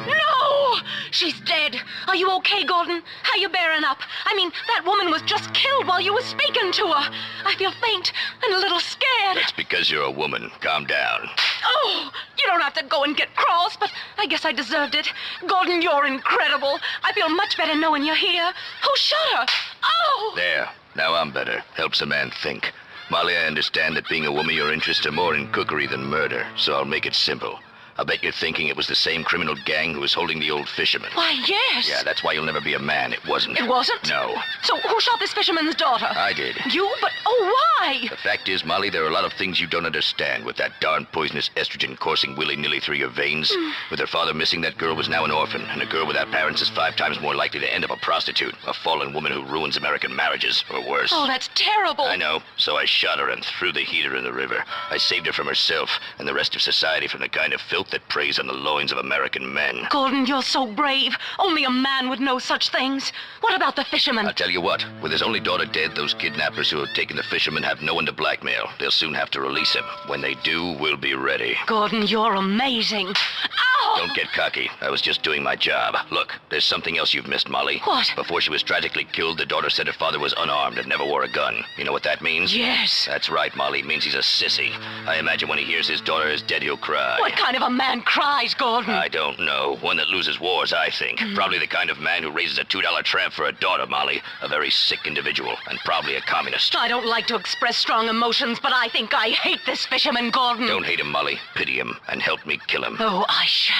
No! She's dead. Are you okay, Gordon? How you bearing up? I mean, that woman was just killed while you were speaking to her. I feel faint and a little scared. That's because you're a woman. Calm down. Oh, you don't have to go and get cross, but I guess I deserved it. Gordon, you're incredible. I feel much better knowing you're here. Who shot her? Oh! There. Now I'm better. Helps a man think. Molly, I understand that being a woman, your interests are more in cookery than murder, so I'll make it simple. I bet you're thinking it was the same criminal gang who was holding the old fisherman. Why, yes. Yeah, that's why you'll never be a man. It wasn't. It wasn't? No. So who shot this fisherman's daughter? I did. You? But, why? The fact is, Molly, there are a lot of things you don't understand with that darn poisonous estrogen coursing willy-nilly through your veins. With her father missing, that girl was now an orphan, and a girl without parents is 5 times more likely to end up a prostitute, a fallen woman who ruins American marriages, or worse. Oh, that's terrible. I know. So I shot her and threw the heater in the river. I saved her from herself and the rest of society from the kind of filth that preys on the loins of American men. Gordon, you're so brave. Only a man would know such things. What about the fisherman? I'll tell you what. With his only daughter dead, those kidnappers who have taken the fisherman have no one to blackmail. They'll soon have to release him. When they do, we'll be ready. Gordon, you're amazing. Ow! Don't get cocky. I was just doing my job. Look, there's something else you've missed, Molly. What? Before she was tragically killed, the daughter said her father was unarmed and never wore a gun. You know what that means? Yes. That's right, Molly. It means he's a sissy. I imagine when he hears his daughter is dead, he'll cry. What kind of a man cries, Gordon? I don't know. One that loses wars, I think. Probably the kind of man who raises a $2 tramp for a daughter, Molly. A very sick individual, and probably a communist. I don't like to express strong emotions, but I think I hate this fisherman, Gordon. Don't hate him, Molly. Pity him, and help me kill him. Oh, I shall.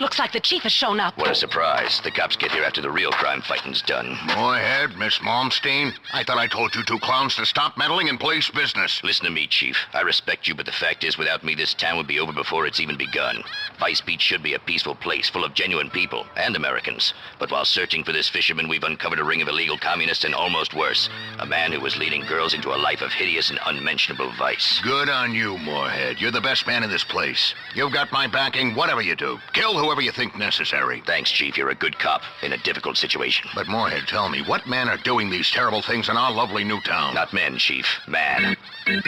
Looks like the chief has shown up. What a surprise. The cops get here after the real crime fighting's done. Moorhead, Miss Malmsteen, I thought I told you two clowns to stop meddling in police business. Listen to me, Chief. I respect you, but the fact is, without me, this town would be over before it's even begun. Vice Beach should be a peaceful place full of genuine people and Americans. But while searching for this fisherman, we've uncovered a ring of illegal communists and almost worse, a man who was leading girls into a life of hideous and unmentionable vice. Good on you, Moorhead. You're the best man in this place. You've got my backing, whatever you do. Kill whoever you think necessary. Thanks, Chief. You're a good cop in a difficult situation. But Moorhead, tell me, what men are doing these terrible things in our lovely new town? Not men, Chief. Man.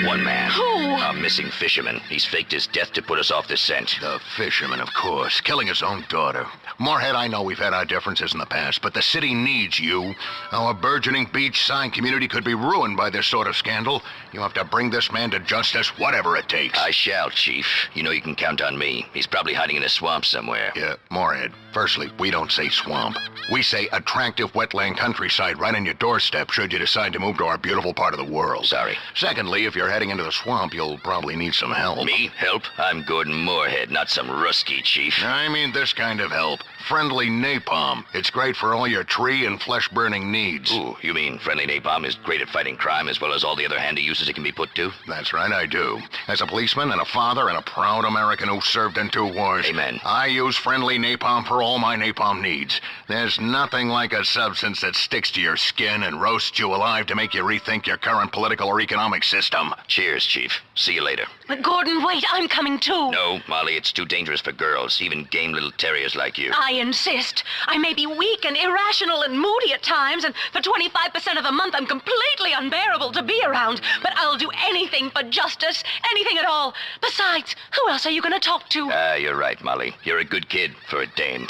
One man. Who? A missing fisherman. He's faked his death to put us off the scent. The fisherman, of course. Killing his own daughter. Moorhead, I know we've had our differences in the past, but the city needs you. Our burgeoning beachside community could be ruined by this sort of scandal. You have to bring this man to justice, whatever it takes. I shall, Chief. You know you can count on me. He's probably hiding in a swamp somewhere. Yeah, Moorhead, firstly, we don't say swamp. We say attractive wetland countryside right on your doorstep should you decide to move to our beautiful part of the world. Sorry. Secondly, if you're heading into the swamp, you'll probably need some help. Me? Help? I'm Gordon Moorhead, not some rusky chief. I mean this kind of help. Friendly napalm. It's great for all your tree and flesh-burning needs. Ooh, you mean friendly napalm is great at fighting crime as well as all the other handy uses it can be put to? That's right, I do. As a policeman and a father and a proud American who served in 2 wars. Amen. I use friendly napalm for all my napalm needs. There's nothing like a substance that sticks to your skin and roasts you alive to make you rethink your current political or economic system. Cheers, Chief. See you later. But Gordon, wait, I'm coming too. No, Molly, it's too dangerous for girls, even game little terriers like you. I insist. I may be weak and irrational and moody at times, and for 25% of the month I'm completely unbearable to be around, but I'll do anything for justice, anything at all. Besides, who else are you going to talk to? You're right, Molly. You're a good kid for a dame.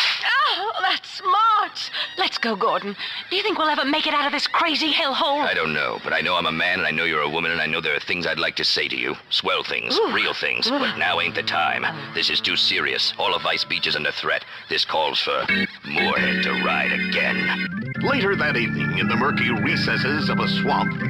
Oh, that's smart. Let's go, Gordon. Do you think we'll ever make it out of this crazy hellhole? I don't know, but I know I'm a man, and I know you're a woman, and I know there are things I'd like to say to you. Swell things, real things, but now ain't the time. This is too serious. All of Vice Beach is under threat. This calls for Moorhead to ride again. Later that evening, in the murky recesses of a swamp.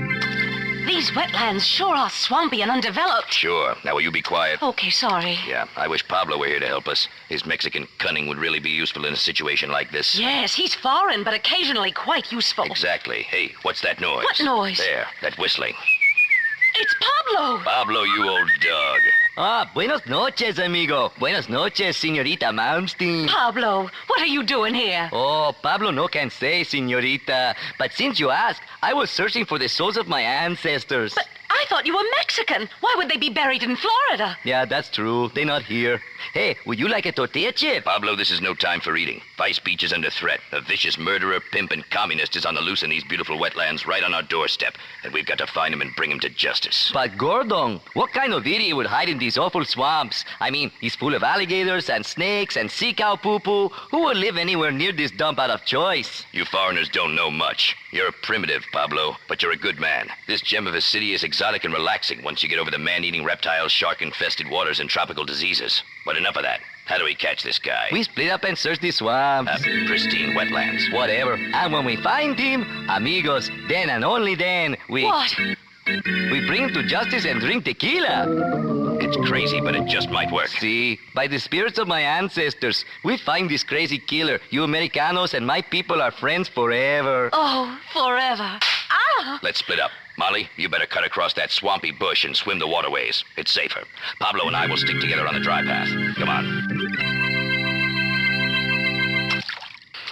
These wetlands sure are swampy and undeveloped. Sure. Now will you be quiet? Okay, sorry. Yeah, I wish Pablo were here to help us. His Mexican cunning would really be useful in a situation like this. Yes, he's foreign, but occasionally quite useful. Exactly. Hey, what's that noise? What noise? There, that whistling. It's Pablo! Pablo, you old dog. Ah, buenos noches, amigo. Buenas noches, señorita Malmsteen. Pablo, what are you doing here? Oh, Pablo no can say, señorita. But since you ask, I was searching for the souls of my ancestors. But I thought you were Mexican. Why would they be buried in Florida? Yeah, that's true. They're not here. Hey, would you like a tortilla chip? Pablo, this is no time for eating. Vice Beach is under threat. A vicious murderer, pimp, and communist is on the loose in these beautiful wetlands right on our doorstep. And we've got to find him and bring him to justice. But Gordon, what kind of idiot would hide in these awful swamps? I mean, he's full of alligators and snakes and sea cow poo-poo. Who would live anywhere near this dump out of choice? You foreigners don't know much. You're a primitive, Pablo, but you're a good man. This gem of a city is exotic and relaxing once you get over the man-eating reptiles, shark-infested waters, and tropical diseases. But enough of that. How do we catch this guy? We split up and search the swamps. Pristine wetlands. Whatever. And when we find him, amigos, then and only then, we... What? We bring him to justice and drink tequila. It's crazy, but it just might work. See, by the spirits of my ancestors, we find this crazy killer. You Americanos and my people are friends forever. Oh, forever. Ah! Let's split up. Molly, you better cut across that swampy bush and swim the waterways. It's safer. Pablo and I will stick together on the dry path. Come on.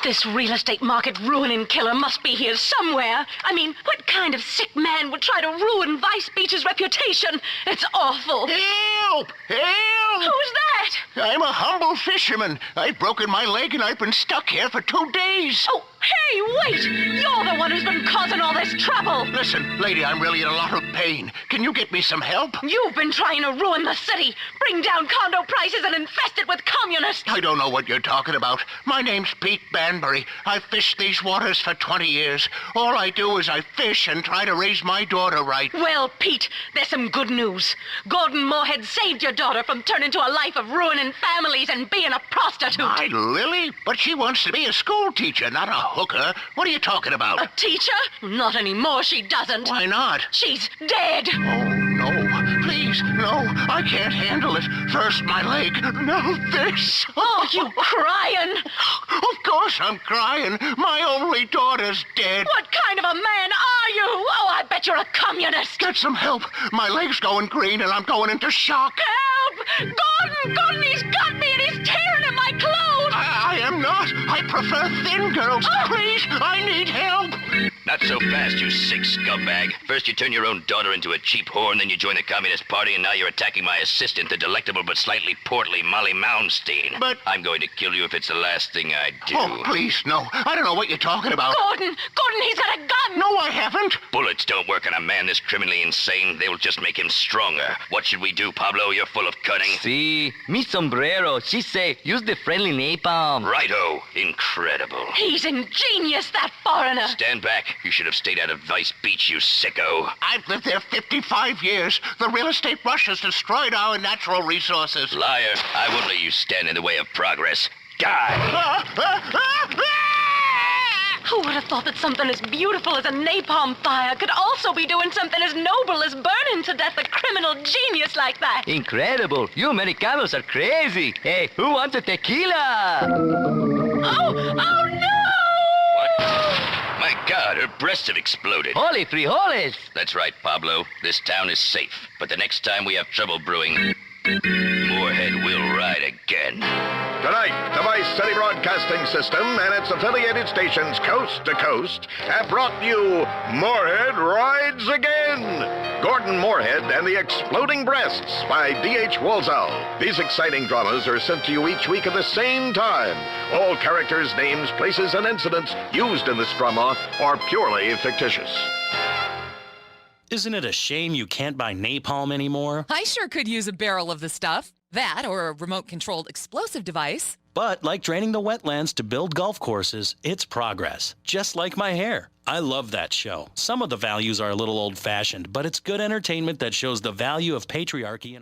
This real estate market ruining killer must be here somewhere. I mean, what kind of sick man would try to ruin Vice Beach's reputation? It's awful. Help! Help! Who's that? I'm a humble fisherman. I've broken my leg and I've been stuck here for 2 days. Oh, hey, wait! You're the one who's been causing all this trouble. Listen, lady, I'm really in a lot of pain. Can you get me some help? You've been trying to ruin the city, bring down condo prices and infest it with communists. I don't know what you're talking about. My name's Pete Banbury. I've fished these waters for 20 years. All I do is I fish and try to raise my daughter right. Well, Pete, there's some good news. Gordon Moorhead saved your daughter from turning to a life of ruining families and being a prostitute. My Lily? But she wants to be a school teacher, not a hooker. What are you talking about? A teacher? Not anymore, she doesn't. Why not? She's dead. Oh, no. Please, no. I can't handle it. First my leg, now this. Oh, you crying? Of course I'm crying. My only daughter's dead. What kind of a man are you? Oh, I bet you're a communist. Get some help. My leg's going green and I'm going into shock. Help! Gordon, he's got me and he's tearing at my clothes. I am not. I prefer thin girls. Please, I need help. Not so fast, you sick scumbag. First you turn your own daughter into a cheap whore, and then you join the Communist Party, and now you're attacking my assistant, the delectable but slightly portly Molly Malmsteen. But... I'm going to kill you if it's the last thing I do. Oh, please, no. I don't know what you're talking about. Gordon, he's got a gun. No, I haven't. Bullets don't work on a man this criminally insane. They will just make him stronger. What should we do, Pablo? You're full of cunning. See, mi sombrero. She say, use the friendly napalm. Righto. Incredible. He's ingenious, that foreigner. Stand back. You should have stayed out of Vice Beach, you sicko. I've lived there 55 years. The real estate rush has destroyed our natural resources. Liar. I won't let you stand in the way of progress. die. Who would have thought that something as beautiful as a napalm fire could also be doing something as noble as burning to death a criminal genius like that? Incredible. You Americanos are crazy. Hey, who wants a tequila? Oh no! My God, her breasts have exploded. Holy frijoles! That's right, Pablo. This town is safe. But the next time we have trouble brewing, Moorhead will ride again. Tonight, the Vice City Broadcasting System and its affiliated stations coast to coast have brought you Moorhead Rides Again. Gordon Moorhead and the Exploding Breasts by D.H. Walsall. These exciting dramas are sent to you each week at the same time. All characters, names, places, and incidents used in this drama are purely fictitious. Isn't it a shame you can't buy napalm anymore? I sure could use a barrel of the stuff. That or a remote-controlled explosive device. But like draining the wetlands to build golf courses, it's progress. Just like my hair. I love that show. Some of the values are a little old-fashioned, but it's good entertainment that shows the value of patriarchy.